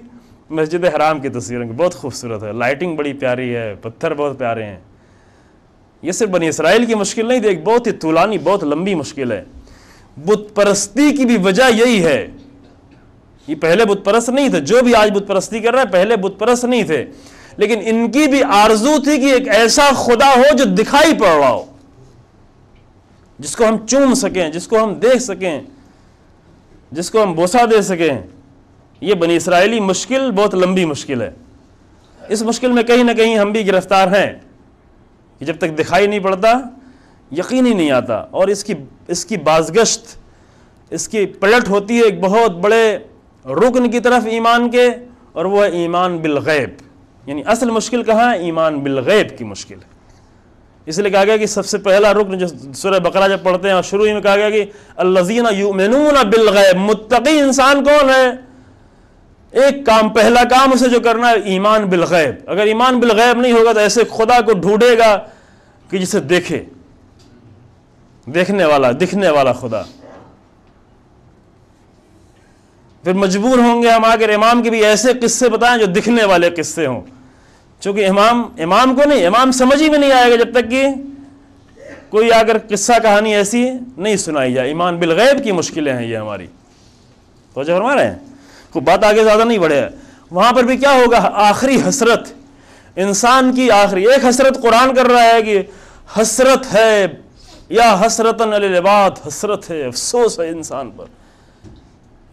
مسجد حرام کی تصویریں, بہت خوبصورت ہے, لائٹنگ بڑی پیاری ہے, پتھر بہت پیارے ہیں. یہ صرف بنی اسرائیل کی مشکل نہیں تھی, ایک بہت ہی طولانی بہت لمبی مشکل ہے. بت پرستی کی بھی وجہ یہی ہے. یہ پہلے بت پرست نہیں تھے, جو بھی آج بت پرستی کر رہا ہے پہلے بت پرست نہیں تھے, لیکن ان کی بھی آرزو تھی کہ ایک ایسا خدا ہو جو دکھائی پڑ رہا ہو, جس کو ہم چوم سکیں, جس کو ہم دیکھ سکیں, جس کو ہم بوسہ دے سکیں. یہ بنی اسرائیلی مشکل بہت لمبی مشکل ہے. اس مشکل میں کہیں نہ کہیں ہم بھی گرفتار ہیں کہ جب تک دکھائی نہیں پڑتا یقین ہی نہیں آتا. اور اس کی بازگشت, اس کی پلٹ ہوتی ہے ایک بہت بڑے رکن کی طرف ایمان کے, اور وہ ہے ایمان بالغیب. یعنی اصل مشکل کہاں ہے, ایمان بالغیب کی مشکل ہے. اس لیے کہا گیا کہ سب سے پہلا رکن جو سورہ بقرہ جب پڑھتے ہیں اور شروع میں کہا گیا کہ الذین یؤمنون بالغیب, متقی انسان کون ہے, ایک کام, پہلا کام اسے جو کرنا ہے ایمان بالغیب. اگر ایمان بالغیب نہیں ہوگا تو ایسے خدا کو ڈھونڈے گا کہ جسے دیکھے, دیکھنے والا, دکھنے والا خدا. پھر مجبور ہوں گے ہم آ کر امام کے بھی ایسے قصے بتائیں جو دکھنے والے قصے ہوں, چونکہ امام کو نہیں, امام سمجھ ہی میں نہیں آئے گا جب تک کہ کوئی آ کر قصہ کہانی ایسی نہیں سنائی جائے. ایمان بالغیب کی مشکلیں ہیں یہ ہماری. توجہ فرما رہے ہیں, کوئی بات آگے زیادہ نہیں بڑھے. وہاں پر بھی کیا ہوگا, آخری حسرت انسان کی, آخری ایک حسرت قرآن کر رہا ہے کہ حسرت ہے, یا حسرتن علی العباد, حسرت ہے, افسوس ہے انسان پر.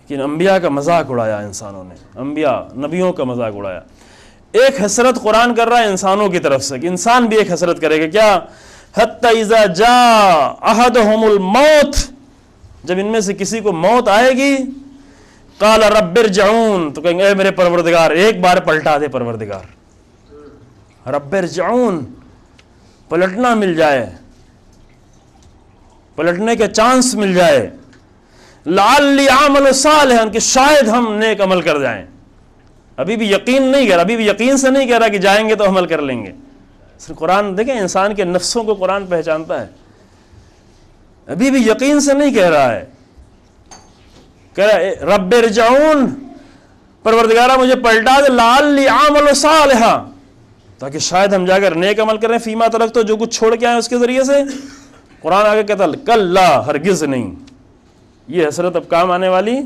کہ انبیاء کا مذاق اڑایا انسانوں نے، انبیاء نبیوں کا مذاق اڑایا۔ ایک حسرت قرآن کر رہا ہے انسانوں کی طرف سے کہ انسان بھی ایک حسرت کرے گا، کیا؟ حتی اذا جاء احدہم الموت، جب ان میں سے کسی کو موت آئے گی، قال رب ارجعون، تو کہیں گے اے میرے پروردگار ایک بار پلٹا دے پروردگار، رب ارجعون، پلٹنا مل جائے، پلٹنے کا چانس مل جائے، لعلی اعمل صالحا، کہ شاید ہم نیک عمل کر جائیں۔ ابھی بھی یقین نہیں کر رہا، ابھی بھی یقین سے نہیں کہہ رہا کہ جائیں گے تو عمل کر لیں گے۔ قرآن دیکھیں انسان کے نفسوں کو قرآن پہچانتا ہے، ابھی بھی یقین سے نہیں کہہ رہا ہے، کہہ رہا ہے رب ارجعون، پروردگارہ مجھے پلٹا دے، لعلی اعمل صالحا، تاکہ شاید ہم جا کر نیک عمل کریں، فیما ترک تو جو کچھ چھوڑ کے آئے اس کے ذریعے سے۔ قرآن آگے کہتا کلا، ہرگز نہیں، یہ حسرت اب کام آنے والی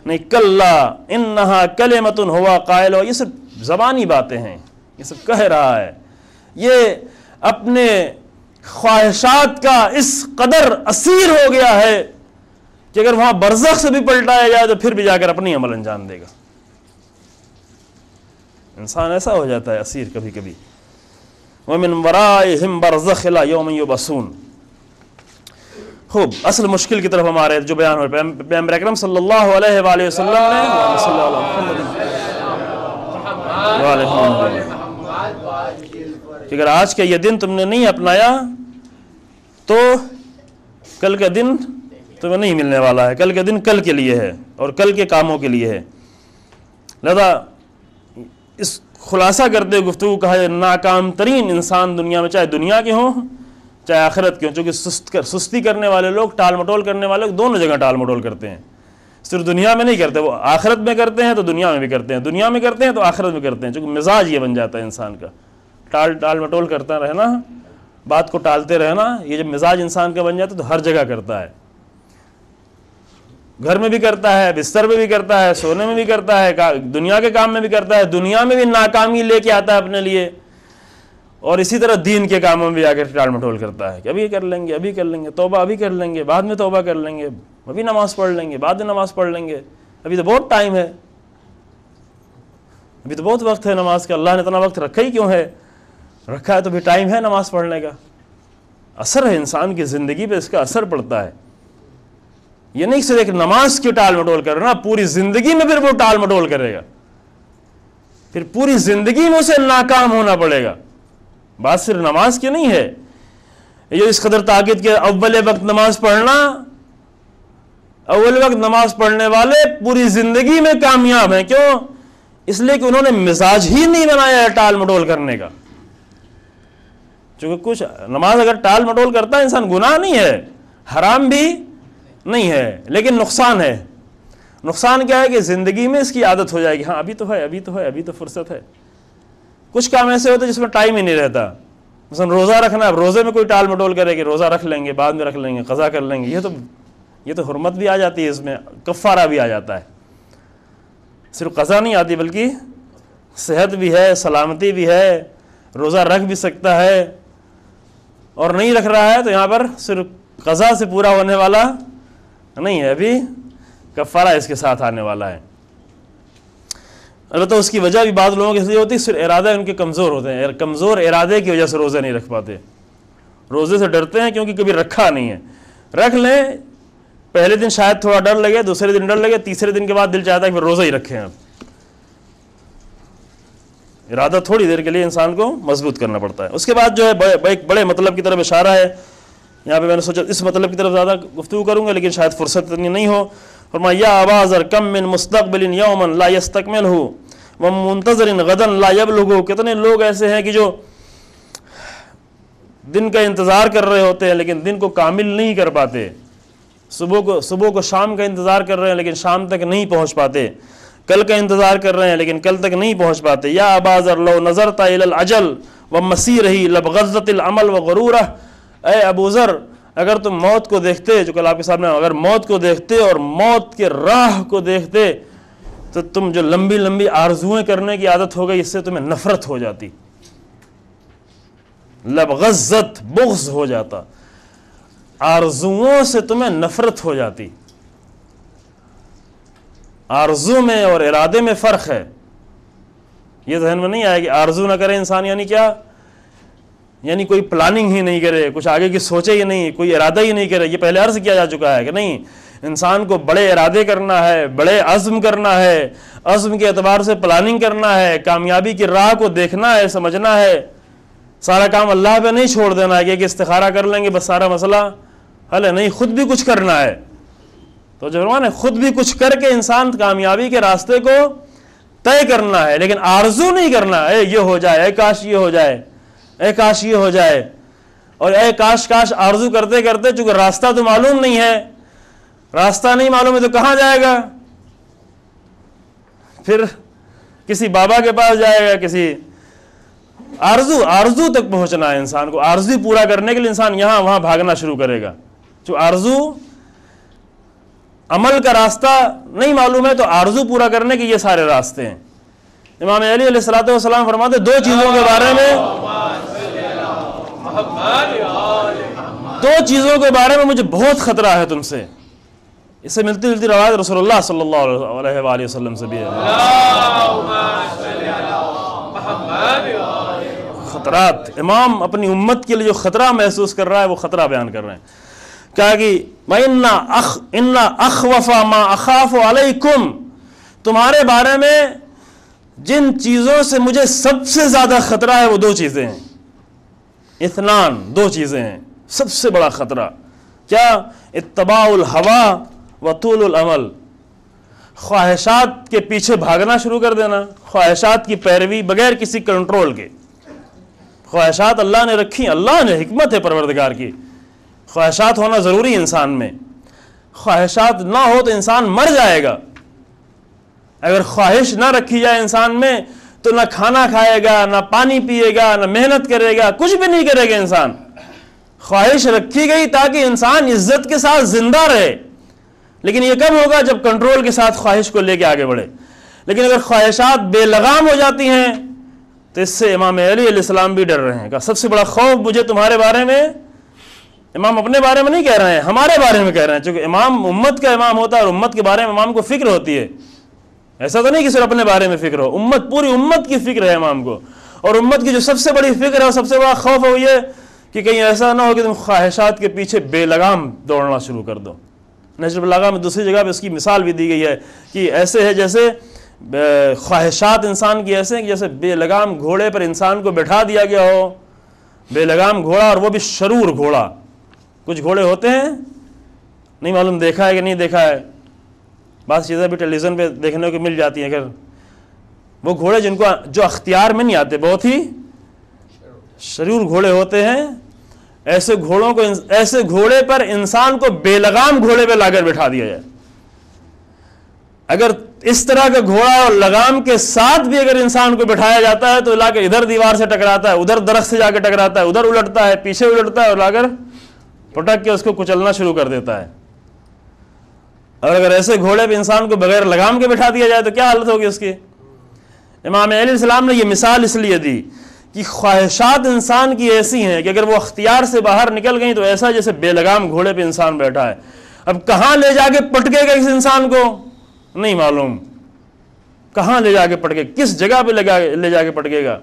نہیں، کلا انہا کلمۃ ہوا قائل، یہ سب زبانی باتیں ہیں، یہ سب کہہ رہا ہے، یہ اپنے خواہشات کا اس قدر اسیر ہو گیا ہے کہ اگر وہاں برزخ سے بھی پلٹایا جائے تو پھر بھی جا کر اپنی عمل انجام دے گا۔ انسان ایسا ہو جاتا ہے اسیر کبھی کبھی۔ وَمِن وَرَائِهِمْ بَرْزَخٍ إِلَىٰ يَوْمٍ يُبْعَثُونَ۔ خوب اصل مشکل کی طرف ہمارے جو بیان ہوئے، پیغمبر اکرم صلی اللہ علیہ وآلہ وسلم نے کہ اگر آج کا یہ دن تم نے نہیں اپنایا تو کل کا دن تمہیں نہیں ملنے والا ہے، کل کا دن کل کے لیے ہے اور کل کے کاموں کے لیے ہے۔ لہذا اس خلاصہ کرتے گفتگو کہا ہے ناکام ترین انسان دنیا میں، چاہے دنیا کے ہوں چاہے آخرت کے ہوں، چونکہ سستی کرنے والے لوگ، ٹال مٹول کرنے والے لوگ دونوں جگہ ٹال مٹول کرتے ہیں، صرف دنیا میں نہیں کرتے، وہ آخرت میں کرتے ہیں تو دنیا میں بھی کرتے ہیں، دنیا میں کرتے ہیں تو آخرت میں کرتے ہیں، چونکہ مزاج یہ بن جاتا ہے انسان کا، ٹال مٹول کرتا رہنا، بات کو ٹالتے رہنا، یہ جب مزاج انسان کا بن جاتا ہے تو ہر جگہ کرتا ہے، گھر میں بھی کرتا ہے، بستر میں بھی کرتا ہے، سونے میں بھی کرتا ہے، دنیا کے کام میں بھی کرتا ہے، دنیا میں بھی ناکامی لے کے آتا ہے اپنے لیے، اور اسی طرح دین کے کاموں میں بھی آ کر ٹال مٹول کرتا ہے کہ ابھی کر لیں گے، ابھی کر لیں گے، توبہ ابھی کر لیں گے، بعد میں توبہ کر لیں گے، ابھی نماز پڑھ لیں گے، بعد میں نماز پڑھ لیں گے، ابھی تو بہت ٹائم ہے، ابھی تو بہت وقت ہے نماز کا، اللہ نے اتنا وقت رکھا ہی کیوں ہے؟ رکھا ہے تو بھی ٹائم ہے نماز پڑھنے کا۔ اثر ہے انسان کی زندگی پہ، اس کا اثر پڑتا ہے۔ یہ نہیں صرف ایک نماز کی ٹال مٹول کرنا، پوری زندگی میں پھر وہ ٹال مٹول کرے گا، پھر پوری زندگی میں اسے ناکام ہونا پڑے گا۔ بات صرف نماز کی نہیں ہے، یہ اس قدر تاکید کہ اول وقت نماز پڑھنا، اول وقت نماز پڑھنے والے پوری زندگی میں کامیاب ہیں۔ کیوں؟ اس لیے کہ انہوں نے مزاج ہی نہیں بنایا ہے ٹال مٹول کرنے کا۔ چونکہ کچھ نماز اگر ٹال مٹول کرتا ہے انسان، گناہ نہیں ہے، حرام بھی نہیں ہے، لیکن نقصان ہے۔ نقصان کیا ہے کہ زندگی میں اس کی عادت ہو جائے گی، ہاں ابھی تو ہے، ابھی تو ہے، ابھی تو فرصت ہے۔ کچھ کام ایسے ہوتے ہیں جس میں ٹائم ہی نہیں رہتا، مثلا روزہ رکھنا، اب روزے میں کوئی ٹال مٹول کرے کہ روزہ رکھ لیں گے، بعد میں رکھ لیں گے، قضا کر لیں گے، یہ تو حرمت بھی آ جاتی ہے، اس میں کفارہ بھی آ جاتا ہے۔ صرف قضا نہیں آتی بلکہ صحت بھی ہے، سلامتی بھی ہے، روزہ رکھ بھی سکتا ہے، اور نہیں رکھ رہا ہے تو یہاں پر صرف قضا سے پورا ہونے والا نہیں ہے، ابھی کفارہ اس کے ساتھ آنے والا ہے۔ البتہ اس کی وجہ بھی بعض لوگوں کے لیے ہوتی ہے، صرف ارادہ ان کے کمزور ہوتے ہیں، کمزور ارادے کی وجہ سے روزے نہیں رکھ پاتے، روزے سے ڈرتے ہیں کیونکہ کبھی رکھا نہیں ہے۔ رکھ لیں، پہلے دن شاید تھوڑا ڈر لگے، دوسرے دن ڈر لگے، تیسرے دن کے بعد دل چاہتا ہے کہ پھر روزہ ہی رکھیں۔ اب ارادہ تھوڑی دیر کے لیے انسان کو مضبوط کرنا پڑتا ہے۔ اس کے بعد جو ہے ایک بڑے مطلب کی طرف اشارہ ہے، یہاں پہ میں نے سوچا اس مطلب کی طرف زیادہ گفتگو کروں گا، لیکن شاید فرصت اتنی نہیں ہو۔ فرمایا یا ابا ذر کم من مستقبل یوما لا یستکملہ ومنتظر غدا لا یبلغہ، کتنے لوگ ایسے ہیں کہ جو دن کا انتظار کر رہے ہوتے ہیں لیکن دن کو کامل نہیں کر پاتے، صبح کو شام کا انتظار کر رہے ہیں لیکن شام تک نہیں پہنچ پاتے، کل کا انتظار کر رہے ہیں لیکن کل تک نہیں پہنچ پاتے۔ یا ابا ذر لو نظرت الی الاجل ومسیرہ لبغضت العمل وغرورہ، اے ابو ذر اگر تم موت کو دیکھتے، جو کل آپ کے سامنے، اگر موت کو دیکھتے اور موت کے راہ کو دیکھتے تو تم جو لمبی لمبی آرزویں کرنے کی عادت ہو گئی اس سے تمہیں نفرت ہو جاتی، لبغضت بغض ہو جاتا، آرزوؤں سے تمہیں نفرت ہو جاتی۔ آرزو میں اور ارادے میں فرق ہے. یہ ذہن میں نہیں آئے کہ آرزو نہ کرے انسان یعنی کیا؟ یعنی کوئی پلاننگ ہی نہیں کرے, کچھ آگے کی سوچے ہی نہیں, کوئی ارادہ ہی نہیں کرے. یہ پہلے عرض کیا جا چکا ہے کہ نہیں, انسان کو بڑے ارادے کرنا ہے, بڑے عزم کرنا ہے, عزم کے اعتبار سے پلاننگ کرنا ہے, کامیابی کی راہ کو دیکھنا ہے, سمجھنا ہے. سارا کام اللہ پہ نہیں چھوڑ دینا ہے کہ استخارہ کر لیں گے بس سارا مسئلہ حل ہے. نہیں, خود بھی کچھ کرنا ہے. تو جو فرمان ہے خود بھی کچھ کر کے انسان کامیابی کے راستے کو طے کرنا ہے, لیکن آرزو نہیں کرنا اے یہ ہو جائے, اے کاش یہ ہو جائے, اے کاش یہ ہو جائے. اور اے کاش کاش آرزو کرتے کرتے چونکہ راستہ تو معلوم نہیں ہے, راستہ نہیں معلوم ہے تو کہاں جائے گا؟ پھر کسی بابا کے پاس جائے گا, کسی آرزو تک پہنچنا ہے انسان کو. آرزو پورا کرنے کے لیے انسان یہاں وہاں بھاگنا شروع کرے گا. جو آرزو عمل کا راستہ نہیں معلوم ہے تو آرزو پورا کرنے کے یہ سارے راستے ہیں. امام علی علیہ الصلوۃ والسلام فرماتے دو چیزوں کے بارے میں مجھے بہت خطرہ ہے تم سے. اس سے ملتی جلتی روایت رسول اللہ صلی اللہ علیہ وآلہ وسلم سے بھی ہے. خطرات, امام اپنی امت کے لیے جو خطرہ محسوس کر رہا ہے وہ خطرہ بیان کر رہے ہیں. کہا کہ اِنَّا أَخْوَفَ مَا أَخَافُ عَلَيْكُمْ, تمہارے بارے میں جن چیزوں سے مجھے سب سے زیادہ خطرہ ہے وہ دو چیزیں ہیں. اثنان, دو چیزیں ہیں سب سے بڑا خطرہ. کیا؟ اتباع الہوا و طول العمل, خواہشات کے پیچھے بھاگنا شروع کر دینا, خواہشات کی پیروی بغیر کسی کنٹرول کے. خواہشات اللہ نے رکھی, اللہ نے حکمت ہے پروردگار کی, خواہشات ہونا ضروری انسان میں. خواہشات نہ ہو تو انسان مر جائے گا. اگر خواہش نہ رکھی جائے انسان میں تو نہ کھانا کھائے گا, نہ پانی پیے گا, نہ محنت کرے گا, کچھ بھی نہیں کرے گا انسان. خواہش رکھی گئی تاکہ انسان عزت کے ساتھ زندہ رہے, لیکن یہ کب ہوگا؟ جب کنٹرول کے ساتھ خواہش کو لے کے آگے بڑھے. لیکن اگر خواہشات بے لگام ہو جاتی ہیں تو اس سے امام علی علیہ السلام بھی ڈر رہے ہیں. کہ سب سے بڑا خوف مجھے تمہارے بارے میں, امام اپنے بارے میں نہیں کہہ رہے ہیں, ہمارے بارے میں کہہ رہے ہیں. چونکہ امام امت کا امام ہوتا ہے اور امت کے بارے میں امام کو فکر ہوتی ہے. ایسا تو نہیں کہ صرف اپنے بارے میں فکر ہو, امت, پوری امت کی فکر ہے امام کو. اور امت کی جو سب سے بڑی فکر ہے اور سب سے بڑا خوف ہے وہ یہ کہ کہیں ایسا نہ ہو کہ تم خواہشات کے پیچھے بے لگام دوڑنا شروع کر دو. نجم البلاغہ میں دوسری جگہ پہ اس کی مثال بھی دی گئی ہے کہ ایسے ہے جیسے خواہشات انسان کی ایسے ہیں کہ جیسے بے لگام گھوڑے پر انسان کو بٹھا دیا گیا ہو. بے لگام گھوڑا, اور وہ بھی شرور گھوڑا. کچھ گھوڑے ہوتے ہیں, نہیں معلوم دیکھا ہے کہ نہیں دیکھا ہے, بعض چیزیں بھی ٹیلی ویژن پہ دیکھنے کو مل جاتی ہیں. اگر وہ گھوڑے جن کو جو اختیار میں نہیں آتے, بہت ہی شرور گھوڑے ہوتے ہیں, ایسے گھوڑوں کو, ایسے گھوڑے پر انسان کو بے لگام گھوڑے پہ لا کر بٹھا دیا جائے. اگر اس طرح کا گھوڑا اور لگام کے ساتھ بھی اگر انسان کو بٹھایا جاتا ہے تو لا کے ادھر دیوار سے ٹکراتا ہے, ادھر درخت سے جا کے ٹکراتا ہے, ادھر الٹتا ہے, پیچھے الٹتا ہے, اور لا کر پٹک کے اس کو کچلنا شروع کر دیتا ہے. اور اگر ایسے گھوڑے پہ انسان کو بغیر لگام کے بٹھا دیا جائے تو کیا حالت ہوگی اس کی؟ امام علیہ السلام نے یہ مثال اس لیے دی کہ خواہشات انسان کی ایسی ہیں کہ اگر وہ اختیار سے باہر نکل گئیں تو ایسا جیسے بے لگام گھوڑے پہ انسان بیٹھا ہے. اب کہاں لے جا کے پٹکے گا اس انسان کو نہیں معلوم, کہاں لے جا کے پٹکے, کس جگہ پہ لے جا کے پٹکے گا,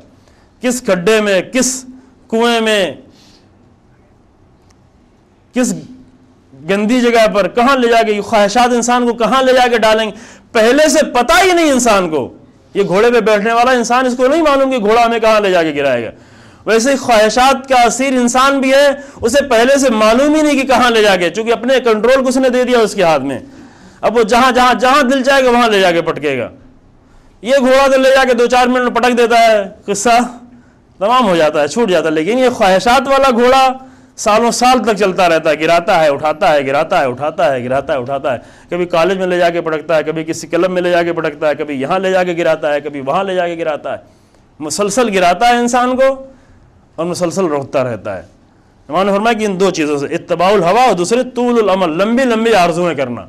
کس کھڈے میں, کس کنویں میں, کس گندی جگہ پر, کہاں لے جا کے خواہشات انسان کو کہاں لے جا کے ڈالیں گے, پہلے سے پتہ ہی نہیں انسان کو. یہ گھوڑے پہ بیٹھنے والا انسان, اس کو نہیں معلوم کہ گھوڑا ہمیں کہاں لے جا کے گرائے گا. ویسے خواہشات کا اسیر انسان بھی ہے, اسے پہلے سے معلوم ہی نہیں کہ کہاں لے جا کے, چونکہ اپنے کنٹرول کو اس نے دے دیا اس کے ہاتھ میں. اب وہ جہاں دل چاہے گا وہاں لے جا کے پٹکے گا. یہ گھوڑا تو لے جا کے 2-4 منٹ میں پٹک دیتا ہے, قصہ تمام ہو جاتا ہے, چھوٹ جاتا ہے. لیکن یہ خواہشات والا گھوڑا سالوں سال تک چلتا رہتا ہے, گراتا ہے, اٹھاتا ہے, گراتا ہے, اٹھاتا ہے, گراتا ہے, اٹھاتا ہے. کبھی کالج میں لے جا کے پٹکتا ہے, کبھی کسی کلب میں لے جا کے پٹکتا ہے, کبھی یہاں لے جا کے گراتا ہے, کبھی وہاں لے جا کے گراتا ہے. مسلسل گراتا ہے انسان کو اور مسلسل روکتا رہتا ہے. امام نے فرمایا کہ ان دو چیزوں سے, اتباع الہوا اور دوسرے طول العمل, لمبی لمبی آرزویں کرنا.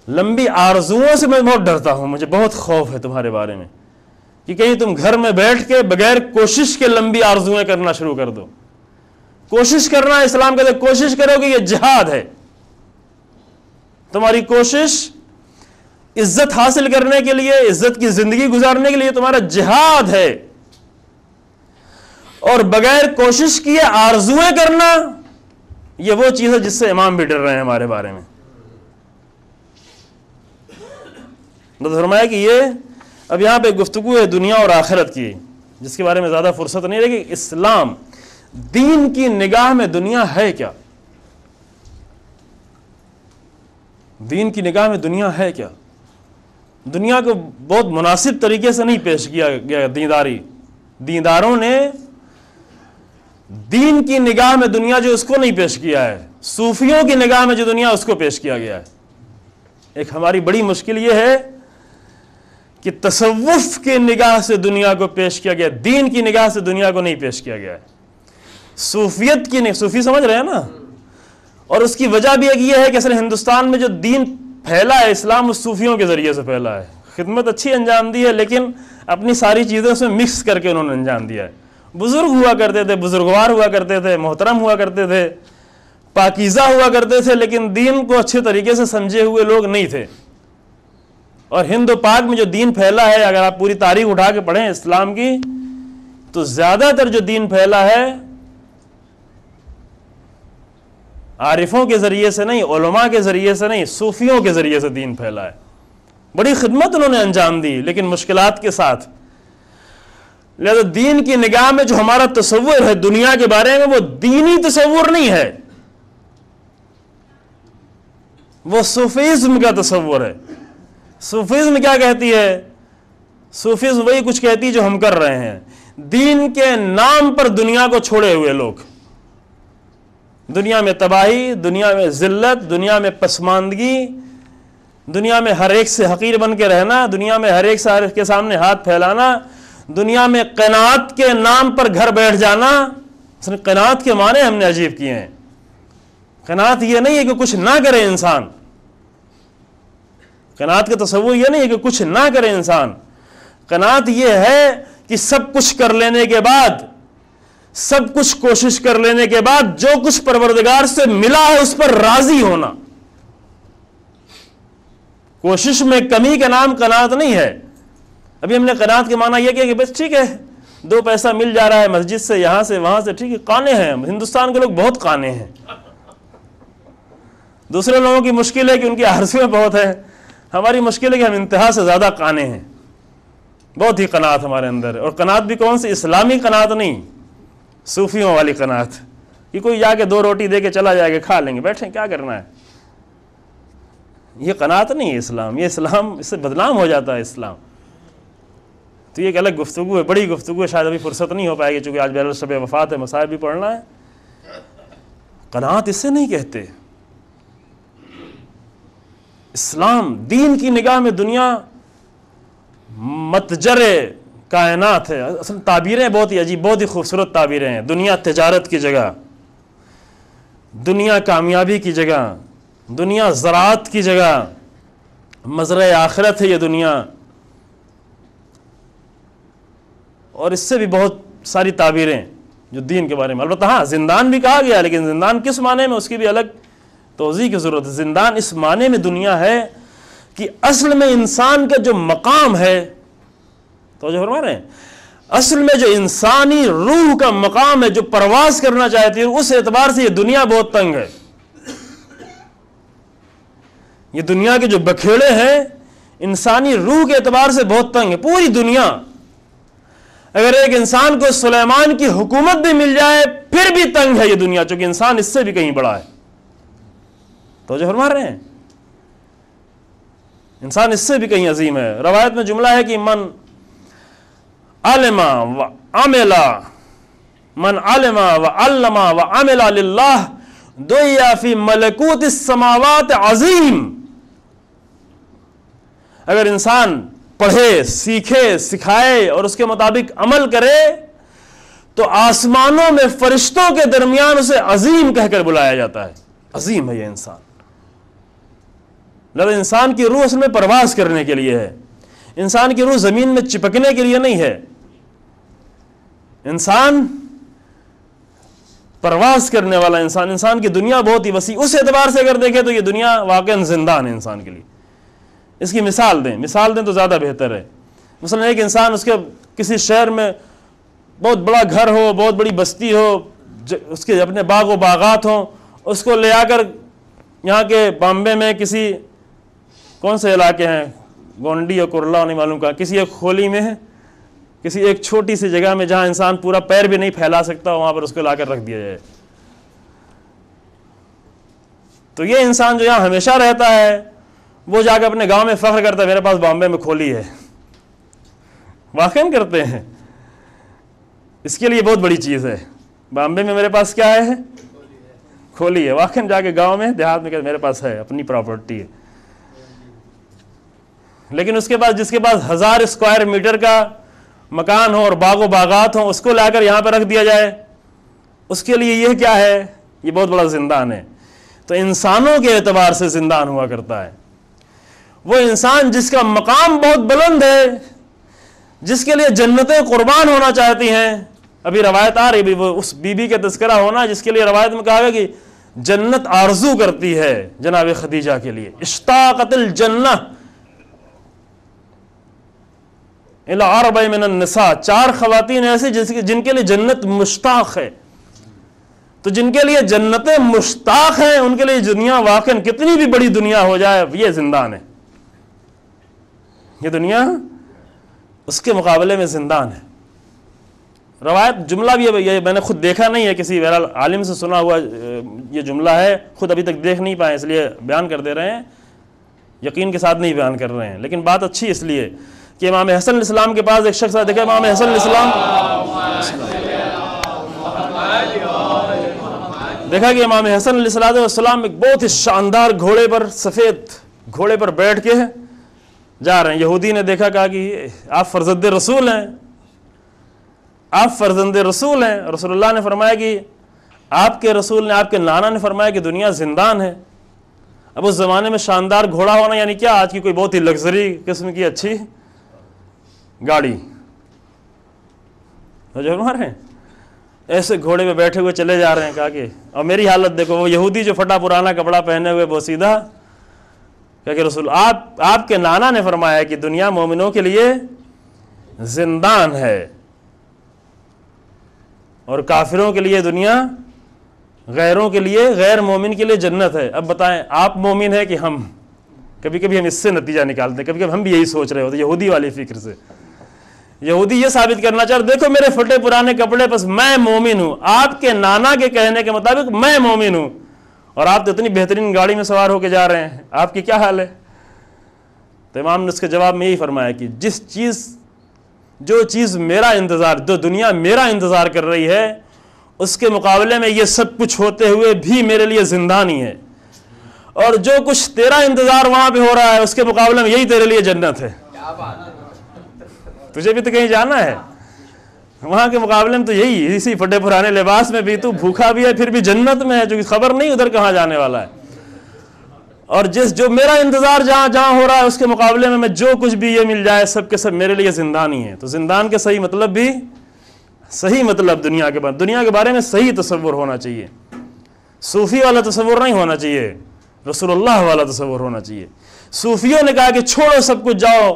لمبی آرزوؤں سے میں بہت ڈرتا ہوں, مجھے بہت خوف ہے تمہارے بارے میں کہ کہیں تم گھر میں بیٹھ کے بغیر کوشش کے لمبی آرزویں کرنا شروع کر دو. کوشش کرنا, اسلام کہتے ہیں کوشش کرو کہ یہ جہاد ہے. تمہاری کوشش عزت حاصل کرنے کے لیے, عزت کی زندگی گزارنے کے لیے تمہارا جہاد ہے, اور بغیر کوشش کیے آرزویں کرنا, یہ وہ چیز ہے جس سے امام بھی ڈر رہے ہیں ہمارے بارے میں. تو فرمایا کہ یہ اب یہاں پہ گفتگو ہے دنیا اور آخرت کی, جس کے بارے میں زیادہ فرصت نہیں رہی کہ اسلام دین کی نگاہ میں دنیا ہے کیا, دین کی نگاہ میں دنیا ہے کیا. دنیا کو بہت مناسب طریقے سے نہیں پیش کیا گیا. دینداروں نے دین کی نگاہ میں دنیا جو اس کو نہیں پیش کیا ہے, صوفیوں کی نگاہ میں جو دنیا اس کو پیش کیا گیا ہے. ایک ہماری بڑی مشکل یہ ہے کہ تصوف کی نگاہ سے دنیا کو پیش کیا گیا, دین کی نگاہ سے دنیا کو نہیں پیش کیا گیا ہے. صوفیت کی صوفی سمجھ رہے ہیں نا, اور اس کی وجہ بھی ایک یہ ہے کہ اصل ہندوستان میں جو دین پھیلا ہے اسلام اس صوفیوں کے ذریعے سے پھیلا ہے. خدمت اچھی انجام دی ہے لیکن اپنی ساری چیزیں اس میں مکس کر کے انہوں نے انجام دیا ہے. بزرگ ہوا کرتے تھے, بزرگوار ہوا کرتے تھے, محترم ہوا کرتے تھے, پاکیزہ ہوا کرتے تھے, لیکن دین کو اچھے طریقے سے سمجھے ہوئے لوگ نہیں تھے. اور ہند و پاک میں جو دین پھیلا ہے, اگر آپ پوری تاریخ اٹھا کے پڑھیں اسلام کی, تو زیادہ تر جو دین پھیلا ہے عارفوں کے ذریعے سے نہیں, علماء کے ذریعے سے نہیں, صوفیوں کے ذریعے سے دین پھیلا ہے. بڑی خدمت انہوں نے انجام دی لیکن مشکلات کے ساتھ. لہذا دین کی نگاہ میں جو ہمارا تصور ہے دنیا کے بارے میں وہ دینی تصور نہیں ہے, وہ صوفیزم کا تصور ہے. صوفیزم کیا کہتی ہے؟ صوفیزم وہی کچھ کہتی ہے جو ہم کر رہے ہیں. دین کے نام پر دنیا کو چھوڑے ہوئے لوگ, دنیا میں تباہی, دنیا میں ذلت, دنیا میں پسماندگی, دنیا میں ہر ایک سے حقیر بن کے رہنا, دنیا میں ہر ایک کے سامنے ہاتھ پھیلانا, دنیا میں قناعت کے نام پر گھر بیٹھ جانا. قناعت کے معنی ہم نے عجیب کیے ہیں. قناعت یہ نہیں ہے کہ کچھ نہ کرے انسان, قناعت کا تصور یہ نہیں ہے کہ کچھ نہ کرے انسان. قناعت یہ ہے کہ سب کچھ کر لینے کے بعد, سب کچھ کوشش کر لینے کے بعد جو کچھ پروردگار سے ملا ہے اس پر راضی ہونا. کوشش میں کمی کا نام قناعت نہیں ہے. ابھی ہم نے قناعت کے معنی یہ کیا کہ بس ٹھیک ہے 2 پیسہ مل جا رہا ہے مسجد سے, یہاں سے وہاں سے, ٹھیک ہے. قانے ہیں ہندوستان کے لوگ, بہت قانے ہیں. دوسرے لوگوں کی مشکل ہے کہ ان کی آرزویں بہت ہیں, ہماری مشکل ہے کہ ہم انتہا سے زیادہ قانے ہیں. بہت ہی قناعت ہمارے اندر ہے. اور قناعت بھی کون سی؟ اسلامی قناعت نہیں, صوفیوں والی قناعت کہ کوئی جا کے 2 روٹی دے کے چلا جائے گا, کھا لیں گے, بیٹھیں کیا کرنا ہے. یہ قناعت نہیں ہے اسلام. یہ اسلام, اس سے بدنام ہو جاتا ہے اسلام. تو یہ ایک الگ گفتگو ہے, بڑی گفتگو ہے, شاید ابھی فرصت نہیں ہو پائے گی چونکہ آج بہرحال شب وفات ہے, مصائب بھی پڑھنا ہے. قناعت اس سے نہیں کہتے. اسلام دین کی نگاہ میں دنیا متجر کائنات ہے. اصل تعبیریں بہت ہی عجیب, بہت ہی خوبصورت تعبیریں ہیں. دنیا تجارت کی جگہ, دنیا کامیابی کی جگہ, دنیا زراعت کی جگہ, مزرعہ آخرت ہے یہ دنیا. اور اس سے بھی بہت ساری تعبیریں جو دین کے بارے میں. البتہ ہاں زندان بھی کہا گیا, لیکن زندان کس معنی میں اس کی بھی الگ توضیح کی ضرورت ہے. زندان اس معنی میں دنیا ہے کہ اصل میں انسان کا جو مقام ہے, توجہ فرما رہے ہیں, اصل میں جو انسانی روح کا مقام ہے جو پرواز کرنا چاہتی ہے, اس اعتبار سے یہ دنیا بہت تنگ ہے. یہ دنیا کے جو بکھیڑے ہیں انسانی روح کے اعتبار سے بہت تنگ ہے. پوری دنیا اگر ایک انسان کو سلیمان کی حکومت بھی مل جائے پھر بھی تنگ ہے یہ دنیا, چونکہ انسان اس سے بھی کہیں بڑا ہے. توجہ فرما رہے ہیں, انسان اس سے بھی کہیں عظیم ہے. روایت میں جملہ ہے کہ من علم و عمل, من علم و علم و عمل للہ دعی فی ملکوت السماوات عظیم. اگر انسان پڑھے, سیکھے, سکھائے اور اس کے مطابق عمل کرے تو آسمانوں میں فرشتوں کے درمیان اسے عظیم کہہ کر بلایا جاتا ہے. عظیم ہے یہ انسان. لہذا انسان کی روح اصل میں پرواز کرنے کے لیے ہے. انسان کی روح زمین میں چپکنے کے لیے نہیں ہے. انسان پرواز کرنے والا انسان. انسان کی دنیا بہت ہی وسیع. اس اعتبار سے اگر دیکھیں تو یہ دنیا واقعاً زندان ہے انسان کے لیے. اس کی مثال دیں تو زیادہ بہتر ہے. مثلا ایک انسان اس کے کسی شہر میں بہت بڑا گھر ہو, بہت بڑی بستی ہو, اس کے اپنے باغ و باغات ہوں, اس کو لے آ کر یہاں کے بامبے میں کسی کون سے علاقے ہیں, گونڈی یا کرلا نہیں معلوم کہاں, کسی ایک کھولی میں ہے, کسی ایک چھوٹی سی جگہ میں جہاں انسان پورا پیر بھی نہیں پھیلا سکتا, وہاں پر اس کو لا کر رکھ دیا جائے. تو یہ انسان جو یہاں ہمیشہ رہتا ہے وہ جا کے اپنے گاؤں میں فخر کرتا ہے میرے پاس بامبے میں کھولی ہے. واقعاً کرتے ہیں, اس کے لیے بہت بڑی چیز ہے. بامبے میں میرے پاس کیا ہے, کھولی ہے. واقعاً جا کے گاؤں میں دیہات میں کہ میرے پاس ہے, اپنی پراپرٹی ہے. لیکن اس کے بعد جس کے پاس 1000 اسکوائر میٹر کا مکان ہو اور باغ و باغات ہوں, اس کو لا کر یہاں پہ رکھ دیا جائے, اس کے لیے یہ کیا ہے, یہ بہت بڑا زندان ہے. تو انسانوں کے اعتبار سے زندان ہوا کرتا ہے وہ انسان جس کا مقام بہت بلند ہے, جس کے لیے جنتیں قربان ہونا چاہتی ہیں. ابھی روایت آ رہی, وہ اس بی بی کا تذکرہ ہونا جس کے لیے روایت میں کہا گیا کہ جنت آرزو کرتی ہے جناب خدیجہ کے لیے. اشتاقت الجنہ الی 4 من النساء, 4 خواتین ایسی جن کے لیے جنت مشتاق ہے. تو جن کے لیے جنتیں مشتاق ہیں ان کے لیے دنیا واقعاً کتنی بھی بڑی دنیا ہو جائے یہ زندان ہے. یہ دنیا اس کے مقابلے میں زندان ہے. روایت جملہ بھی یہ میں نے خود دیکھا نہیں ہے, کسی بہرحال عالم سے سنا ہوا یہ جملہ ہے, خود ابھی تک دیکھ نہیں پائے اس لیے بیان کر دے رہے ہیں, یقین کے ساتھ نہیں بیان کر رہے ہیں. لیکن بات اچھی اس لیے کہ امام حسن علیہ السلام کے پاس ایک شخص آیا. دیکھا امام حسن علیہ السلام, دیکھا کہ امام حسن علیہ السلام ایک بہت ہی شاندار گھوڑے پر, سفید گھوڑے پر بیٹھ کے جا رہے ہیں. یہودی نے دیکھا, کہا کہ آپ فرزند رسول ہیں, آپ فرزند رسول ہیں. رسول اللہ نے فرمایا کہ آپ کے رسول نے, آپ کے نانا نے فرمایا کہ دنیا زندان ہے. اب اس زمانے میں شاندار گھوڑا ہونا یعنی کیا, آج کی کوئی بہت ہی لگژری قسم کی اچھی گاڑی جو ہمارے ہیں, ایسے گھوڑے پہ بیٹھے ہوئے چلے جا رہے ہیں. کہا کہ اور میری حالت دیکھو, وہ یہودی جو پھٹا پرانا کپڑا پہنے ہوئے وہ سیدھا کہ رسول آپ کے نانا نے فرمایا کہ دنیا مومنوں کے لیے زندان ہے اور کافروں کے لیے دنیا, غیروں کے لیے, غیر مومن کے لیے جنت ہے. اب بتائیں آپ مومن ہیں کہ ہم؟ کبھی کبھی ہم اس سے نتیجہ نکالتے ہیں, کبھی کبھی ہم بھی یہی سوچ رہے ہوتے یہودی والی فکر سے. یہودی یہ ثابت کرنا چاہ رہے دیکھو میرے پھٹے پرانے کپڑے بس میں مومن ہوں, آپ کے نانا کے کہنے کے مطابق میں مومن ہوں, اور آپ تو اتنی بہترین گاڑی میں سوار ہو کے جا رہے ہیں, آپ کی کیا حال ہے؟ تو امام نے اس کے جواب میں یہی فرمایا کہ جو چیز میرا انتظار, جو دنیا میرا انتظار کر رہی ہے, اس کے مقابلے میں یہ سب کچھ ہوتے ہوئے بھی میرے لیے زندان ہی ہے, اور جو کچھ تیرا انتظار وہاں پہ ہو رہا ہے اس کے مقابلے میں یہی تیرے لیے جنت ہے. تجھے بھی تو کہیں جانا ہے, وہاں کے مقابلے میں تو یہی, اسی پھٹے پرانے لباس میں بھی تو بھوکا بھی ہے, پھر بھی جنت میں ہے, جو خبر نہیں ادھر کہاں جانے والا ہے. اور جو میرا انتظار جہاں جہاں ہو رہا ہے اس کے مقابلے میں جو کچھ بھی یہ مل جائے سب کے سب میرے لیے زندان ہی ہے. تو زندان کے صحیح مطلب بھی, صحیح مطلب دنیا کے بارے میں صحیح تصور ہونا چاہیے. صوفی والا تصور نہیں ہونا چاہیے, رسول اللہ والا تصور ہونا چاہیے. صوفیوں نے کہا کہ چھوڑو سب کچھ, جاؤ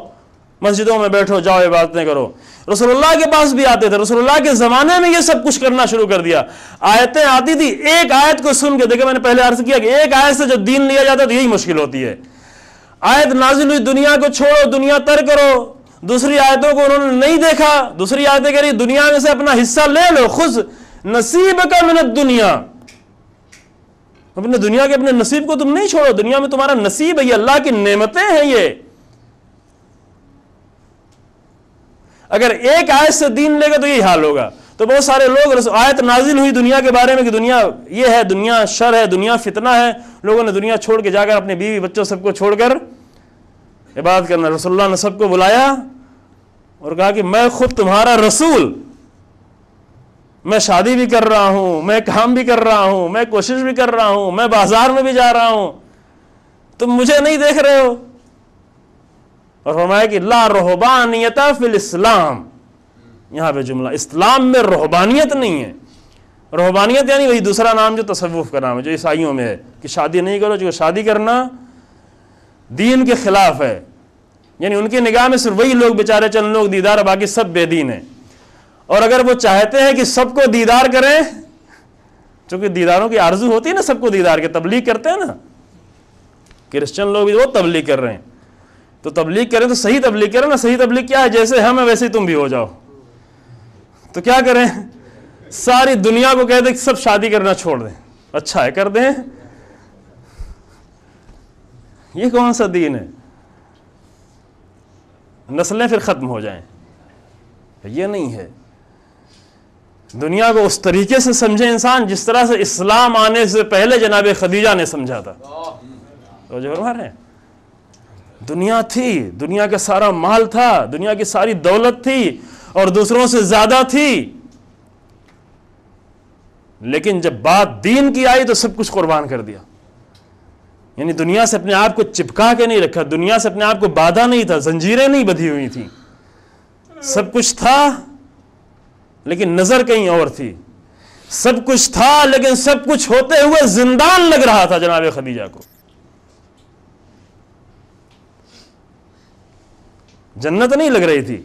مسجدوں میں بیٹھو, جاؤ عبادتیں کرو. رسول اللہ کے پاس بھی آتے تھے, رسول اللہ کے زمانے میں یہ سب کچھ کرنا شروع کر دیا. آیتیں آتی تھی, ایک آیت کو سن کے دیکھیں, میں نے پہلے عرض کیا کہ ایک آیت سے جو دین لیا جاتا ہے تو یہی مشکل ہوتی ہے. آیت نازل ہوئی دنیا کو چھوڑو, دنیا ترک کرو, دوسری آیتوں کو انہوں نے نہیں دیکھا, دوسری آیتیں کہہ رہی دنیا میں سے اپنا حصہ لے لو, خذ نصیبک من الدنیا, اپنے دنیا کے اپنے نصیب کو تم نہیں چھوڑو, دنیا میں تمہارا نصیب ہے, یہ اللہ کی نعمتیں ہیں. یہ اگر ایک آیت سے دین لے گا تو یہی حال ہوگا. تو بہت سارے لوگ, آیت نازل ہوئی دنیا کے بارے میں کہ دنیا یہ ہے, دنیا شر ہے, دنیا فتنہ ہے, لوگوں نے دنیا چھوڑ کے جا کر اپنے بیوی بچوں سب کو چھوڑ کر عبادت کرنا. رسول اللہ نے سب کو بلایا اور کہا کہ میں خود تمہارا رسول, میں شادی بھی کر رہا ہوں, میں کام بھی کر رہا ہوں, میں کوشش بھی کر رہا ہوں, میں بازار میں بھی جا رہا ہوں, تم مجھے نہیں دیکھ رہے ہو. اور فرمایا کہ لا رہبانیت فی الاسلام, یہاں پہ جملہ, اسلام میں رہبانیت نہیں ہے. رہبانیت یعنی وہی دوسرا نام جو تصوف کا نام ہے, جو عیسائیوں میں ہے کہ شادی نہیں کرو, جو شادی کرنا دین کے خلاف ہے. یعنی ان کی نگاہ میں صرف وہی لوگ بیچارے چند لوگ دیدار اور باقی سب بے دین ہیں. اور اگر وہ چاہتے ہیں کہ سب کو دیدار کریں، چونکہ دیداروں کی آرزو ہوتی ہے نا سب کو دیدار کے، تبلیغ کرتے ہیں نا کرسچن لوگ بھی، وہ تبلیغ کر رہے ہیں، تو تبلیغ کریں تو صحیح تبلیغ کریں نا. صحیح تبلیغ کیا ہے؟ جیسے ہم ہیں ویسے ہی تم بھی ہو جاؤ. تو کیا کریں؟ ساری دنیا کو کہہ دیں کہ سب شادی کرنا چھوڑ دیں. اچھا ہے، کر دیں. یہ کون سا دین ہے؟ نسلیں پھر ختم ہو جائیں. یہ نہیں ہے. دنیا کو اس طریقے سے سمجھے انسان جس طرح سے اسلام آنے سے پہلے جناب خدیجہ نے سمجھا تھا. تو جو فرما رہے ہیں، دنیا تھی، دنیا کا سارا مال تھا، دنیا کی ساری دولت تھی اور دوسروں سے زیادہ تھی، لیکن جب بات دین کی آئی تو سب کچھ قربان کر دیا. یعنی دنیا سے اپنے آپ کو چپکا کے نہیں رکھا، دنیا سے اپنے آپ کو باندھا نہیں تھا، زنجیریں نہیں بدھی ہوئی تھیں. سب کچھ تھا لیکن نظر کہیں اور تھی. سب کچھ تھا لیکن سب کچھ ہوتے ہوئے زندان لگ رہا تھا جناب خدیجہ کو. جنت نہیں لگ رہی تھی.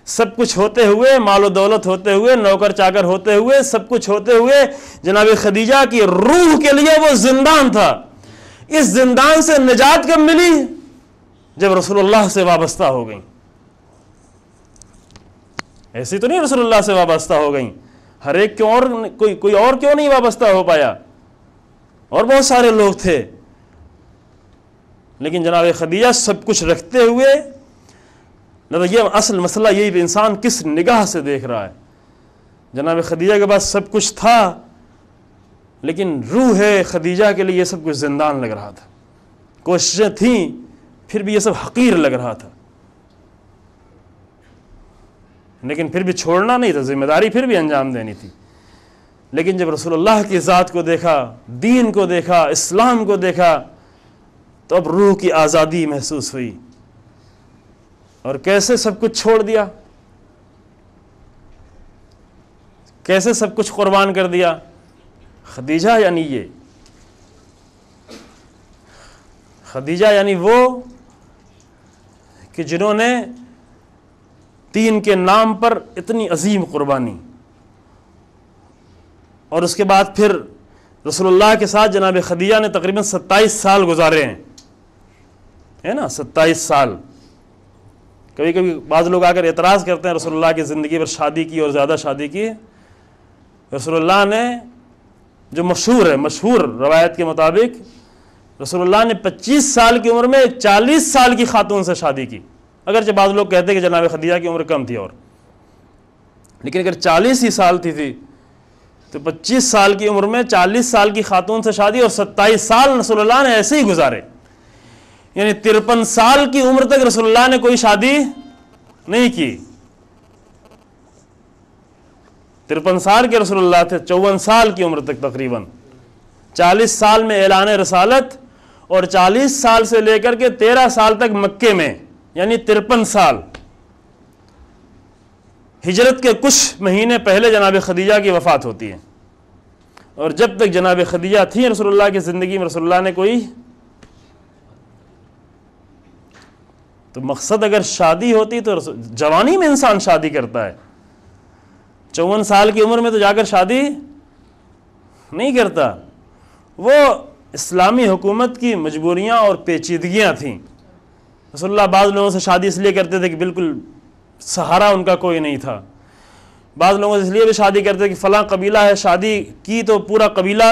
سب کچھ ہوتے ہوئے، مال و دولت ہوتے ہوئے، نوکر چاکر ہوتے ہوئے، سب کچھ ہوتے ہوئے جناب خدیجہ کی روح کے لیے وہ زندان تھا. اس زندان سے نجات کب ملی؟ جب رسول اللہ سے وابستہ ہو گئیں. ایسی تو نہیں رسول اللہ سے وابستہ ہو گئیں. ہر ایک کیوں اور کوئی اور کیوں نہیں وابستہ ہو پایا؟ اور بہت سارے لوگ تھے، لیکن جناب خدیجہ سب کچھ رکھتے ہوئے. یہ اصل مسئلہ یہی کہ انسان کس نگاہ سے دیکھ رہا ہے. جناب خدیجہ کے پاس سب کچھ تھا لیکن روح خدیجہ کے لیے یہ سب کچھ زندان لگ رہا تھا. کوششیں تھیں پھر بھی یہ سب حقیر لگ رہا تھا، لیکن پھر بھی چھوڑنا نہیں تھا، ذمہ داری پھر بھی انجام دینی تھی. لیکن جب رسول اللہ کی ذات کو دیکھا، دین کو دیکھا، اسلام کو دیکھا، تو اب روح کی آزادی محسوس ہوئی. اور کیسے سب کچھ چھوڑ دیا، کیسے سب کچھ قربان کر دیا. خدیجہ یعنی یہ خدیجہ یعنی وہ کہ جنہوں نے دین کے نام پر اتنی عظیم قربانی، اور اس کے بعد پھر رسول اللہ کے ساتھ جناب خدیجہ نے تقریباً 27 سال گزارے ہیں، ہے نا، 27 سال. کبھی کبھی بعض لوگ آ کر اعتراض کرتے ہیں رسول اللہ کی زندگی پر شادی کی اور زیادہ شادی کی. رسول اللہ نے جو مشہور روایت کے مطابق رسول اللہ نے 25 سال کی عمر میں 40 سال کی خاتون سے شادی کی. اگرچہ بعض لوگ کہتے ہیں کہ جناب خدیجہ کی عمر کم تھی اور، لیکن اگر 40 ہی سال تھی تو 25 سال کی عمر میں 40 سال کی خاتون سے شادی، اور 27 سال رسول اللہ نے ایسے ہی گزارے. یعنی 53 سال کی عمر تک رسول اللہ نے کوئی شادی نہیں کی. 53 سال کے رسول اللہ تھے، 54 سال کی عمر تک تقریباً. 40 سال میں اعلان رسالت اور 40 سال سے لے کر کے 13 سال تک مکے میں، یعنی 53 سال. ہجرت کے کچھ مہینے پہلے جناب خدیجہ کی وفات ہوتی ہے، اور جب تک جناب خدیجہ تھیں رسول اللہ کی زندگی میں رسول اللہ نے کوئی، تو مقصد اگر شادی ہوتی تو جوانی میں انسان شادی کرتا ہے. 54 سال کی عمر میں تو جا کر شادی نہیں کرتا. وہ اسلامی حکومت کی مجبوریاں اور پیچیدگیاں تھیں. رسول اللہ بعض لوگوں سے شادی اس لیے کرتے تھے کہ بالکل سہارا ان کا کوئی نہیں تھا. بعض لوگوں سے اس لیے بھی شادی کرتے تھے کہ فلاں قبیلہ ہے، شادی کی تو پورا قبیلہ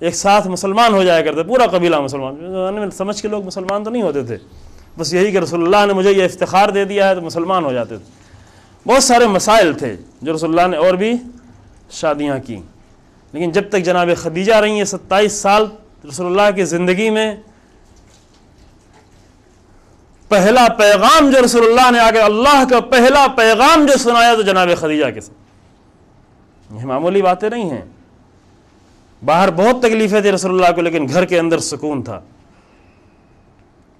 ایک ساتھ مسلمان ہو جایا کرتا، پورا قبیلہ مسلمان. سمجھ کے لوگ مسلمان تو نہیں ہوتے تھے، بس یہی کہ رسول اللہ نے مجھے یہ افتخار دے دیا ہے تو مسلمان ہو جاتے تھے. بہت سارے مسائل تھے جو رسول اللہ نے اور بھی شادیاں کی. لیکن جب تک جناب خدیجہ رہی ہیں 27 سال رسول اللہ کی زندگی میں، پہلا پیغام جو رسول اللہ نے آگے، اللہ کا پہلا پیغام جو سنایا تو جناب خدیجہ کے ساتھ. یہ معمولی باتیں نہیں ہیں. باہر بہت تکلیفیں تھیں رسول اللہ کو، لیکن گھر کے اندر سکون تھا.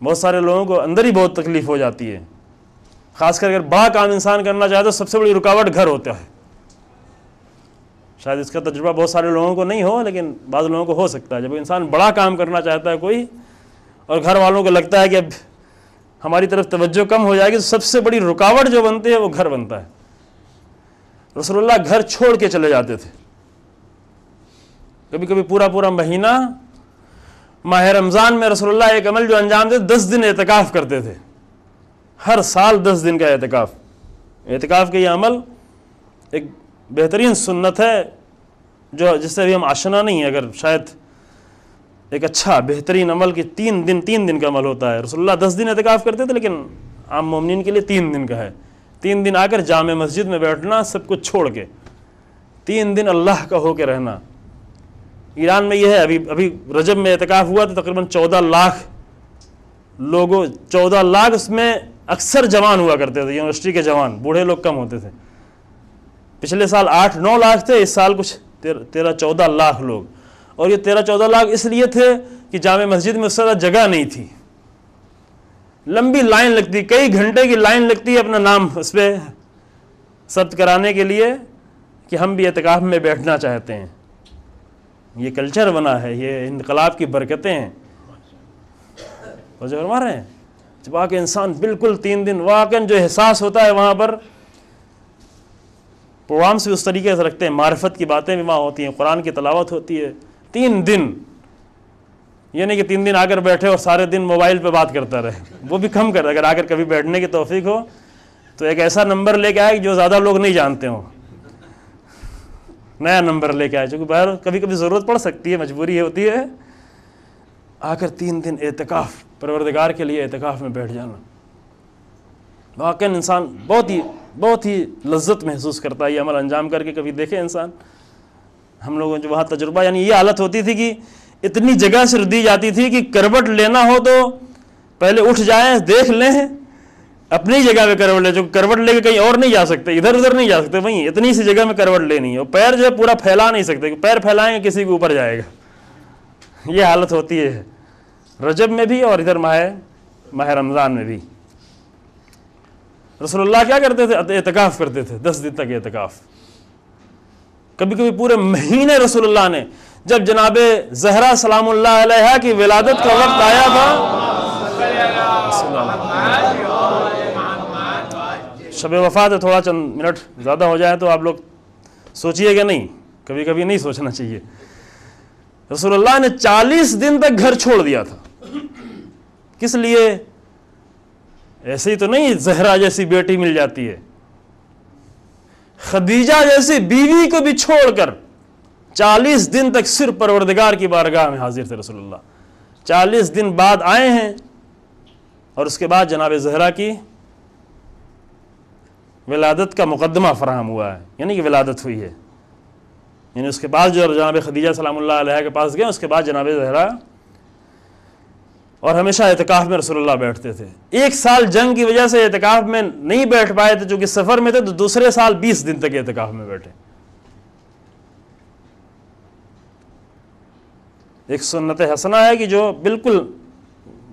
بہت سارے لوگوں کو اندر ہی بہت تکلیف ہو جاتی ہے، خاص کر اگر بڑا کام انسان کرنا چاہے تو سب سے بڑی رکاوٹ گھر ہوتا ہے. شاید اس کا تجربہ بہت سارے لوگوں کو نہیں ہو، لیکن بعض لوگوں کو ہو سکتا ہے. جب انسان بڑا کام کرنا چاہتا ہے کوئی، اور گھر والوں کو لگتا ہے کہ اب ہماری طرف توجہ کم ہو جائے گی تو سب سے بڑی رکاوٹ جو بنتی ہے وہ گھر بنتا ہے. رسول اللہ گھر چھوڑ کے چلے جاتے تھے. کبھی کبھی پورا مہینہ ماہ رمضان میں رسول اللہ ایک عمل جو انجام دے 10 دن اعتکاف کرتے تھے. ہر سال 10 دن کا اعتکاف کا یہ عمل ایک بہترین سنت ہے جو جس سے ابھی ہم آشنا نہیں ہیں. اگر شاید ایک اچھا بہترین عمل کہ 3 دن کا عمل ہوتا ہے. رسول اللہ 10 دن اعتکاف کرتے تھے لیکن عام مومنین کے لیے 3 دن کا ہے. 3 دن آ کر جامع مسجد میں بیٹھنا سب کچھ چھوڑ کے 3 دن اللہ کا ہو کے رہنا. ایران میں یہ ہے, ابھی رجب میں اعتکاف ہوا تو تقریباً 14 لاکھ لوگوں 14 لاکھ اس میں اکثر جوان ہوا کرتے تھے, یونیورسٹی کے جوان, بوڑھے لوگ کم ہوتے تھے. پچھلے سال 8-9 لاکھ تھے, اس سال کچھ 13-14 لاکھ لوگ. اور یہ 13-14 لاکھ اس لیے تھے کہ جامع مسجد میں اس طرح جگہ نہیں تھی, لمبی لائن لگتی, کئی گھنٹے کی لائن لگتی ہے اپنا نام اس پہ ثبت کرانے کے لیے کہ ہم بھی اعتکاف میں بیٹھنا چاہتے ہیں. یہ کلچر بنا ہے, یہ انقلاب کی برکتیں ہیں. جو فرما رہے ہیں جب آ کے انسان بالکل 3 دن واقعاً جو احساس ہوتا ہے وہاں پر, پروگرام سے اس طریقے سے رکھتے ہیں, معرفت کی باتیں بھی وہاں ہوتی ہیں, قرآن کی تلاوت ہوتی ہے. 3 دن, یہ نہیں کہ 3 دن آ کر بیٹھے اور سارے دن موبائل پہ بات کرتا رہے, وہ بھی کم کر. اگر آ کر کبھی بیٹھنے کی توفیق ہو تو ایک ایسا نمبر لے کے آئے جو زیادہ لوگ نہیں جانتے ہوں, نیا نمبر لے کے آئے, چونکہ باہر کبھی کبھی ضرورت پڑ سکتی ہے, مجبوری ہوتی ہے. آ کر 3 دن اعتکاف, پروردگار کے لیے اعتکاف میں بیٹھ جانا, واقعا انسان بہت ہی لذت محسوس کرتا ہے یہ عمل انجام کر کے. کبھی دیکھے انسان, ہم لوگوں جو وہاں تجربہ, یعنی یہ حالت ہوتی تھی کہ اتنی جگہ سے دی جاتی تھی کہ کروٹ لینا ہو تو پہلے اٹھ جائیں, دیکھ لیں, اپنی جگہ پہ کروٹ لے, جو کروٹ لے کے کہیں اور نہیں جا سکتے, ادھر ادھر نہیں جا سکتے, وہیں اتنی سی جگہ میں کروٹ لینی ہے. اور پیر جو ہے پورا پھیلا نہیں سکتے, پیر پھیلائیں گے کسی کے اوپر جائے گا. یہ حالت ہوتی ہے رجب میں بھی اور ادھر ماہ رمضان میں بھی. رسول اللہ کیا کرتے تھے؟ اعتکاف کرتے تھے 10 دن تک اعتکاف. کبھی کبھی پورے مہینے رسول اللہ نے, جب جناب زہرا سلام اللہ علیہا کی ولادت کا وقت آیا تھا, شب وفات ہے, تھوڑا چند منٹ زیادہ ہو جائے تو آپ لوگ سوچئے گا نہیں, کبھی کبھی نہیں سوچنا چاہیے. رسول اللہ نے 40 دن تک گھر چھوڑ دیا تھا. کس لیے؟ ایسے ہی تو نہیں زہرا جیسی بیٹی مل جاتی ہے, خدیجہ جیسی بیوی کو بھی چھوڑ کر 40 دن تک صرف پروردگار کی بارگاہ میں حاضر تھے رسول اللہ. 40 دن بعد آئے ہیں اور اس کے بعد جناب زہرا کی ولادت کا مقدمہ فراہم ہوا ہے, یعنی کہ ولادت ہوئی ہے. یعنی اس کے بعد جو جناب خدیجہ سلام اللہ علیہ کے پاس گئے, اس کے بعد جناب زہرا, اور ہمیشہ اعتکاف میں رسول اللہ بیٹھتے تھے. 1 سال جنگ کی وجہ سے اعتکاف میں نہیں بیٹھ پائے تھے, چونکہ سفر میں تھے, تو دوسرے سال 20 دن تک اعتکاف میں بیٹھے. ایک سنت حسنہ ہے کہ جو بالکل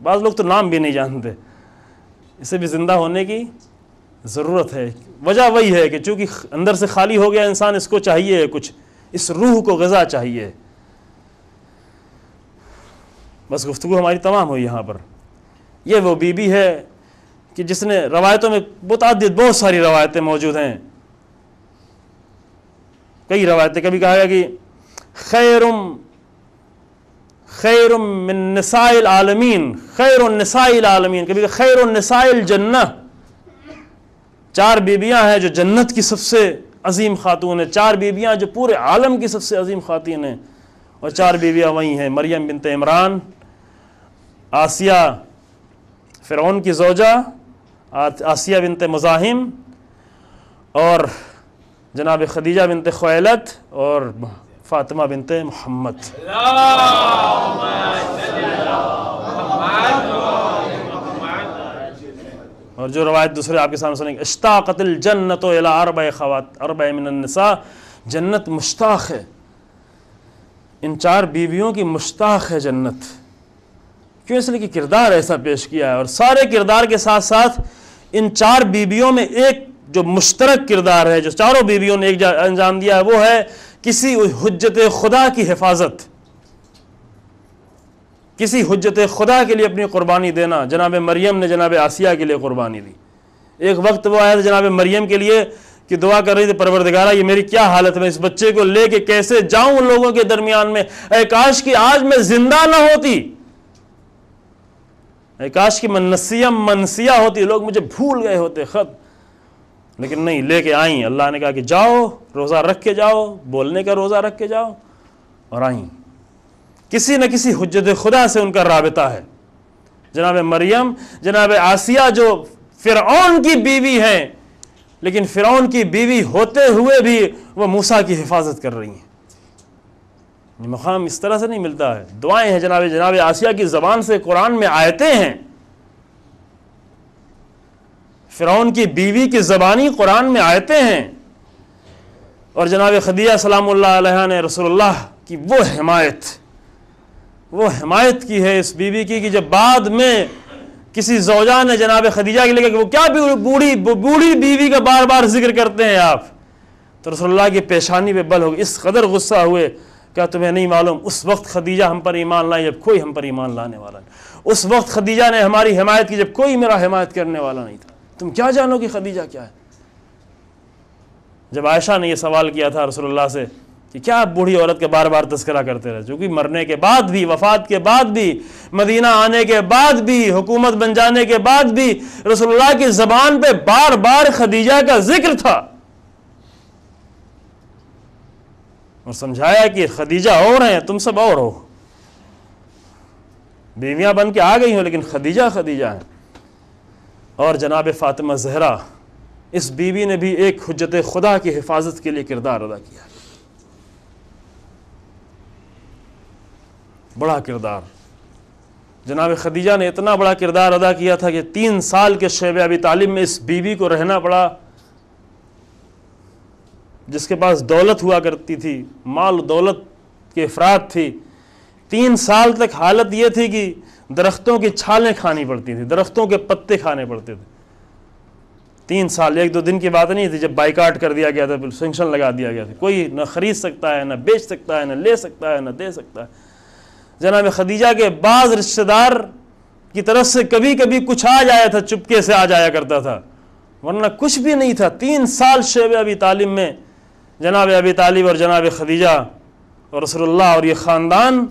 بعض لوگ تو نام بھی نہیں جانتے, اسے بھی زندہ ہونے کی ضرورت ہے. وجہ وہی ہے کہ چونکہ اندر سے خالی ہو گیا انسان, اس کو چاہیے کچھ, اس روح کو غذا چاہیے. بس گفتگو ہماری تمام ہوئی یہاں پر. یہ وہ بی بی ہے کہ جس نے, روایتوں میں بہت ساری روایتیں موجود ہیں, کئی روایتیں. کبھی کہا گیا کہ خیر من نساء العالمین, خیر النساء العالمین, کبھی خیر النساء الجنہ. 4 بیبیاں ہیں جو جنت کی سب سے عظیم خاتون ہیں, 4 بیبیاں جو پورے عالم کی سب سے عظیم خاتون ہیں, اور 4 بیبیاں وہی ہیں, مریم بنت عمران, آسیہ فرعون کی زوجہ, آسیہ بنت مزاحم, اور جناب خدیجہ بنت خویلد, اور فاطمہ بنت محمد. اور جو روایت دوسرے آپ کے سامنے سنیں گے, اشتاقت الجنت الی 4 من النساء, جنت مشتاق ہے, ان 4 بیویوں کی مشتاق ہے جنت. کیوں؟ اس لیے کہ کردار ایسا پیش کیا ہے, اور سارے کردار کے ساتھ ساتھ ان 4 بیویوں میں ایک جو مشترک کردار ہے, جو چاروں بیویوں نے ایک انجام دیا ہے, وہ ہے کسی حجت خدا کی حفاظت. کسی حجت خدا کے لیے اپنی قربانی دینا. جناب مریم نے جناب آسیہ کے لیے قربانی دی. ایک وقت وہ آیا تھا جناب مریم کے لیے کہ دعا کر رہی تھی پروردگارہ یہ میری کیا حالت ہے, میں اس بچے کو لے کے کیسے جاؤں ان لوگوں کے درمیان میں, اے کاش کہ آج میں زندہ نہ ہوتی, اے کاش کی منسیہ ہوتی, لوگ مجھے بھول گئے ہوتے خط. لیکن نہیں, لے کے آئیں. اللہ نے کہا کہ جاؤ, روزہ رکھ کے جاؤ, بولنے کا روزہ رکھ کے جاؤ, اور آئیں. کسی نہ کسی حجت خدا سے ان کا رابطہ ہے. جناب مریم, جناب آسیہ جو فرعون کی بیوی ہیں, لیکن فرعون کی بیوی ہوتے ہوئے بھی وہ موسیٰ کی حفاظت کر رہی ہیں. یہ مقام اس طرح سے نہیں ملتا ہے. دعائیں ہیں جناب آسیہ کی زبان سے قرآن میں آیتیں ہیں. فرعون کی بیوی کی زبانی قرآن میں آیتیں ہیں. اور جناب خدیجہ سلام اللہ علیہ نے رسول اللہ کی وہ حمایت کی ہے اس بیوی کی, کہ جب بعد میں کسی زوجہ نے جناب خدیجہ کے لیے کہ وہ کیا بوڑھی بیوی کا بار بار ذکر کرتے ہیں آپ, تو رسول اللہ کی پیشانی پہ بل ہو گئی, اس قدر غصہ ہوئے. کیا تمہیں نہیں معلوم اس وقت خدیجہ ہم پر ایمان لائی جب کوئی ہم پر ایمان لانے والا نہیں, اس وقت خدیجہ نے ہماری حمایت کی جب کوئی میرا حمایت کرنے والا نہیں تھا. تم کیا جانو کہ خدیجہ کیا ہے. جب عائشہ نے یہ سوال کیا تھا رسول اللہ سے کہ کیا آپ بوڑھی عورت کے بار بار تذکرہ کرتے رہے, جو کہ مرنے کے بعد بھی, وفات کے بعد بھی, مدینہ آنے کے بعد بھی, حکومت بن جانے کے بعد بھی رسول اللہ کی زبان پہ بار بار خدیجہ کا ذکر تھا. اور سمجھایا کہ خدیجہ اور ہیں, تم سب اور ہو, بیویاں بن کے آ گئی ہوں لیکن خدیجہ ہیں. اور جناب فاطمہ زہرا, اس بیوی نے بھی ایک حجت خدا کی حفاظت کے لیے کردار ادا کیا, بڑا کردار. جناب خدیجہ نے اتنا بڑا کردار ادا کیا تھا کہ 3 سال کے شیب ابی طالب میں اس بیوی کو رہنا پڑا, جس کے پاس دولت ہوا کرتی تھی, مال و دولت کے افراد تھی. 3 سال تک حالت یہ تھی کہ درختوں کی چھالیں کھانی پڑتی تھی, درختوں کے پتے کھانے پڑتے تھے. 3 سال, 1-2 دن کی بات نہیں تھی جب بائیکاٹ کر دیا گیا تھا, سینکشن لگا دیا گیا تھا, کوئی نہ خرید سکتا ہے, نہ بیچ سکتا ہے, نہ لے سکتا ہے, نہ دے سکتا ہے. جناب خدیجہ کے بعض رشتہ دار کی طرف سے کبھی کبھی کچھ آ جایا تھا, چپکے سے آ جایا کرتا تھا, ورنہ کچھ بھی نہیں تھا. 3 سال شیب ابی طالب میں جناب ابی طالب اور جناب خدیجہ اور رسول اللہ اور یہ خاندان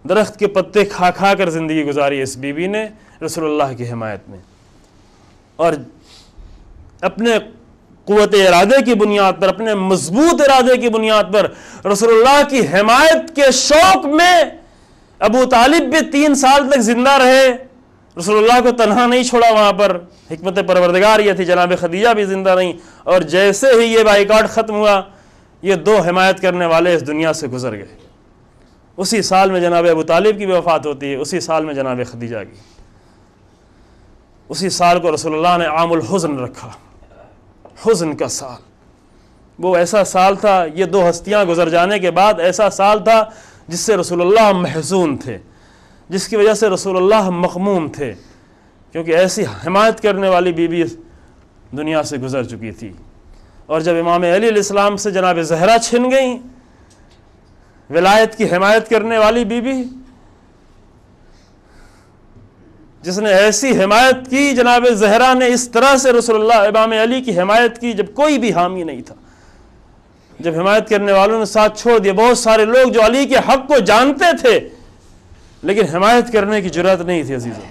درخت کے پتے کھا کھا کر زندگی گزاری اس بیوی نے رسول اللہ کی حمایت میں. اور اپنے قوت ارادے کی بنیاد پر, اپنے مضبوط ارادے کی بنیاد پر رسول اللہ کی حمایت کے شوق میں ابو طالب بھی 3 سال تک زندہ رہے, رسول اللہ کو تنہا نہیں چھوڑا وہاں پر. حکمت پروردگار یہ تھی جناب خدیجہ بھی زندہ رہیں, اور جیسے ہی یہ بائیکاٹ ختم ہوا یہ 2 حمایت کرنے والے اس دنیا سے گزر گئے. اسی سال میں جناب ابو طالب کی بھی وفات ہوتی ہے, اسی سال میں جناب خدیجہ کی. اسی سال کو رسول اللہ نے عام الحزن رکھا, حزن کا سال. وہ ایسا سال تھا, یہ 2 ہستیاں گزر جانے کے بعد ایسا سال تھا جس سے رسول اللہ محزون تھے, جس کی وجہ سے رسول اللہ مغموم تھے, کیونکہ ایسی حمایت کرنے والی بیوی دنیا سے گزر چکی تھی. اور جب امام علی علیہ السلام سے جناب زہرا چھن گئیں, ولایت کی حمایت کرنے والی بیوی, جس نے ایسی حمایت کی, جناب زہرا نے اس طرح سے رسول اللہ امام علی کی حمایت کی جب کوئی بھی حامی نہیں تھا. جب حمایت کرنے والوں نے ساتھ چھوڑ دیا, بہت سارے لوگ جو علی کے حق کو جانتے تھے لیکن حمایت کرنے کی جرأت نہیں تھی. عزیزوں,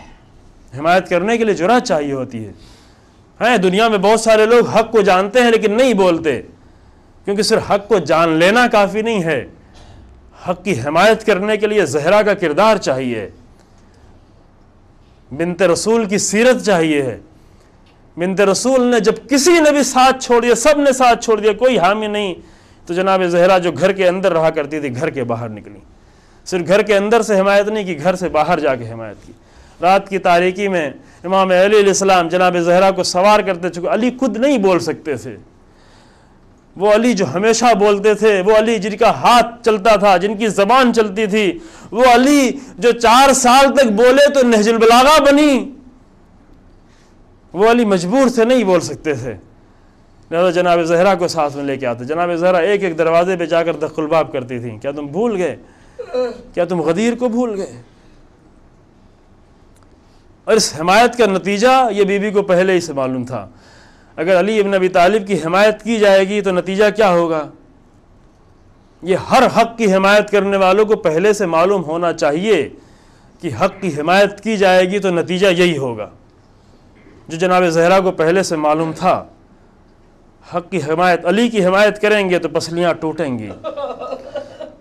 حمایت کرنے کے لیے جرأت چاہیے ہوتی ہے. دنیا میں بہت سارے لوگ حق کو جانتے ہیں لیکن نہیں بولتے, کیونکہ صرف حق کو جان لینا کافی نہیں ہے, حق کی حمایت کرنے کے لیے زہرا کا کردار چاہیے, بنت رسول کی سیرت چاہیے ہے. بنت رسول نے جب کسی نے بھی ساتھ چھوڑ دیا, سب نے ساتھ چھوڑ دیا, کوئی حامی نہیں, تو جناب زہرا جو گھر کے اندر رہا کرتی تھی گھر کے باہر نکلی. صرف گھر کے اندر سے حمایت نہیں کی, گھر سے باہر جا کے حمایت کی. رات کی تاریکی میں امام علی علیہ السلام جناب زہرا کو سوار کرتے, چونکہ علی خود نہیں بول سکتے تھے, وہ علی جو ہمیشہ بولتے تھے, وہ علی جن کا ہاتھ چلتا تھا, جن کی زبان چلتی تھی, وہ علی جو 4 سال تک بولے تو نہج البلاغہ بنی, وہ علی مجبور سے نہیں بول سکتے تھے, لہذا جناب زہرا کو ساتھ میں لے کے آتے. جناب زہرا ایک ایک دروازے پہ جا کر دخل باب کرتی تھیں, کیا تم بھول گئے, کیا تم غدیر کو بھول گئے, اور اس حمایت کا نتیجہ یہ بیوی کو پہلے ہی سے معلوم تھا. اگر علی ابن ابی طالب کی حمایت کی جائے گی تو نتیجہ کیا ہوگا؟ یہ ہر حق کی حمایت کرنے والوں کو پہلے سے معلوم ہونا چاہیے کہ حق کی حمایت کی جائے گی تو نتیجہ یہی ہوگا. جو جناب زہرا کو پہلے سے معلوم تھا حق کی حمایت، علی کی حمایت کریں گے تو پسلیاں ٹوٹیں گی،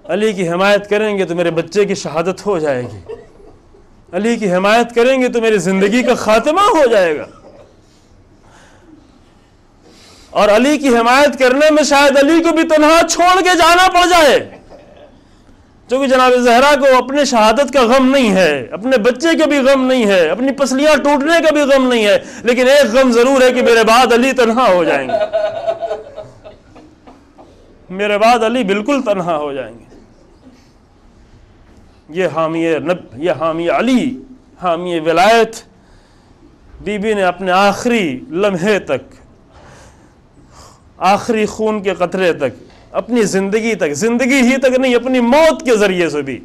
علی کی حمایت کریں گے تو میرے بچے کی شہادت ہو جائے گی، علی کی حمایت کریں گے تو میری زندگی کا خاتمہ ہو جائے گا. اور علی کی حمایت کرنے میں شاید علی کو بھی تنہا چھوڑ کے جانا پڑ جائے، کیونکہ جناب زہرا کو اپنے شہادت کا غم نہیں ہے، اپنے بچے کا بھی غم نہیں ہے، اپنی پسلیاں ٹوٹنے کا بھی غم نہیں ہے، لیکن ایک غم ضرور ہے کہ میرے بعد علی تنہا ہو جائیں گے، میرے بعد علی بالکل تنہا ہو جائیں گے. یہ حامی علی، حامی ولایت بی بی نے اپنے آخری لمحے تک، آخری خون کے قطرے تک، اپنی زندگی تک، زندگی ہی تک نہیں، اپنی موت کے ذریعے سے بھی،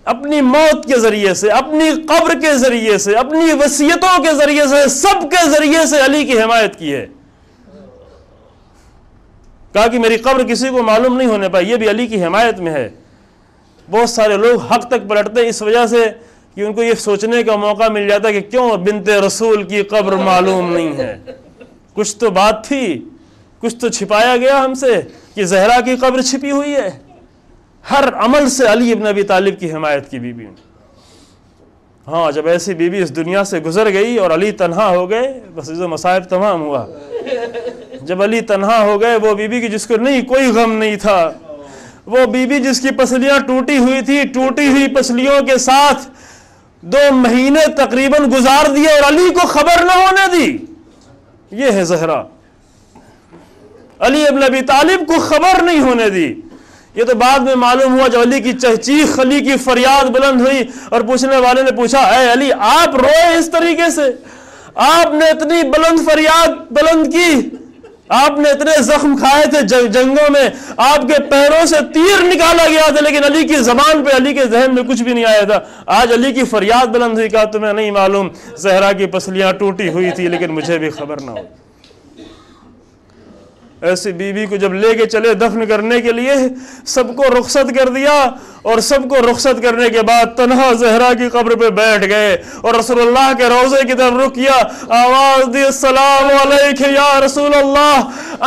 اپنی موت کے ذریعے سے، اپنی قبر کے ذریعے سے، اپنی وصیتوں کے ذریعے سے، سب کے ذریعے سے علی کی حمایت کی ہے. کہا کہ میری قبر کسی کو معلوم نہیں ہونے پائی، یہ بھی علی کی حمایت میں ہے. بہت سارے لوگ حق تک پلٹتے ہیں اس وجہ سے کہ ان کو یہ سوچنے کا موقع مل جاتا ہے کہ کیوں بنت رسول کی قبر معلوم نہیں ہے. کچھ تو بات تھی، کچھ تو چھپایا گیا ہم سے کہ زہرا کی قبر چھپی ہوئی ہے. ہر عمل سے علی ابن ابی طالب کی حمایت کی بیوی. ہاں جب ایسی بیوی اس دنیا سے گزر گئی اور علی تنہا ہو گئے، بس یہ مصائب تمام ہوا. جب علی تنہا ہو گئے، وہ بیوی کی جس کو نہیں کوئی غم نہیں تھا، وہ بیوی جس کی پسلیاں ٹوٹی ہوئی تھی، ٹوٹی ہوئی پسلیوں کے ساتھ 2 مہینے تقریباً گزار دیے اور علی کو خبر نہ ہونے دی. یہ ہے زہرا. علی ابن ابی طالب کو خبر نہیں ہونے دی. یہ تو بعد میں معلوم ہوا جب علی کی چیخ، علی کی فریاد بلند ہوئی اور پوچھنے والے نے پوچھا، اے علی آپ روئے اس طریقے سے؟ آپ نے اتنی بلند فریاد بلند کی، آپ نے اتنے زخم کھائے تھے جنگوں میں، آپ کے پیروں سے تیر نکالا گیا تھا، لیکن علی کی زبان پہ، علی کے ذہن میں کچھ بھی نہیں آیا تھا. آج علی کی فریاد بلند ہوئی. کہا تمہیں نہیں معلوم زہرا کی پسلیاں ٹوٹی ہوئی تھی لیکن مجھے بھی خبر نہ ہو. ایسی بیوی کو جب لے کے چلے دفن کرنے کے لیے، سب کو رخصت کر دیا اور سب کو رخصت کرنے کے بعد تنہا زہرا کی قبر پہ بیٹھ گئے اور رسول اللہ کے روضے کی طرف رخ کیا. آواز دی، السلام علیک یا رسول اللہ،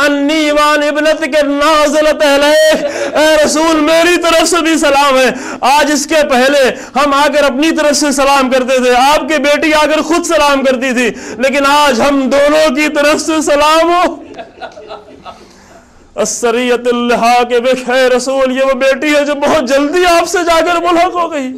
انی وان ابنتک نازلت الیک. اے رسول میری طرف سے بھی سلام ہے. آج اس کے پہلے ہم آ کر اپنی طرف سے سلام کرتے تھے، آپ کی بیٹی آ کر خود سلام کرتی تھی، لیکن آج ہم دونوں کی طرف سے سلام ہو. السریۃ اللحاق بک، اے رسول یہ وہ بیٹی ہے جو بہت جلدی آپ سے جا کر ملحق ہو گئی،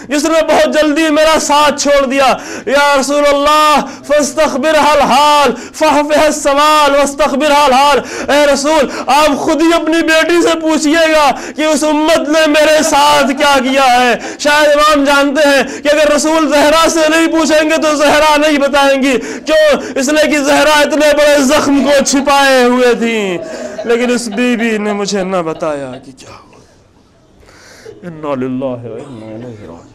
جس نے بہت جلدی میرا ساتھ چھوڑ دیا. یا رسول اللہ فاستخبرها الحال فاحفظ السوال واستخبرها الحال. اے رسول آپ خود ہی اپنی بیٹی سے پوچھئے گا کہ اس امت نے میرے ساتھ کیا کیا ہے. شاید امام جانتے ہیں کہ اگر رسول زہرا سے نہیں پوچھیں گے تو زہرا نہیں بتائیں گی. کیوں؟ اس لیے کہ زہرا اتنے بڑے زخم کو چھپائے ہوئے تھی، لیکن اس بی بی نے مجھے نہ بتایا کہ کیا ہوا. انا للہ و انا الیہ راجعون.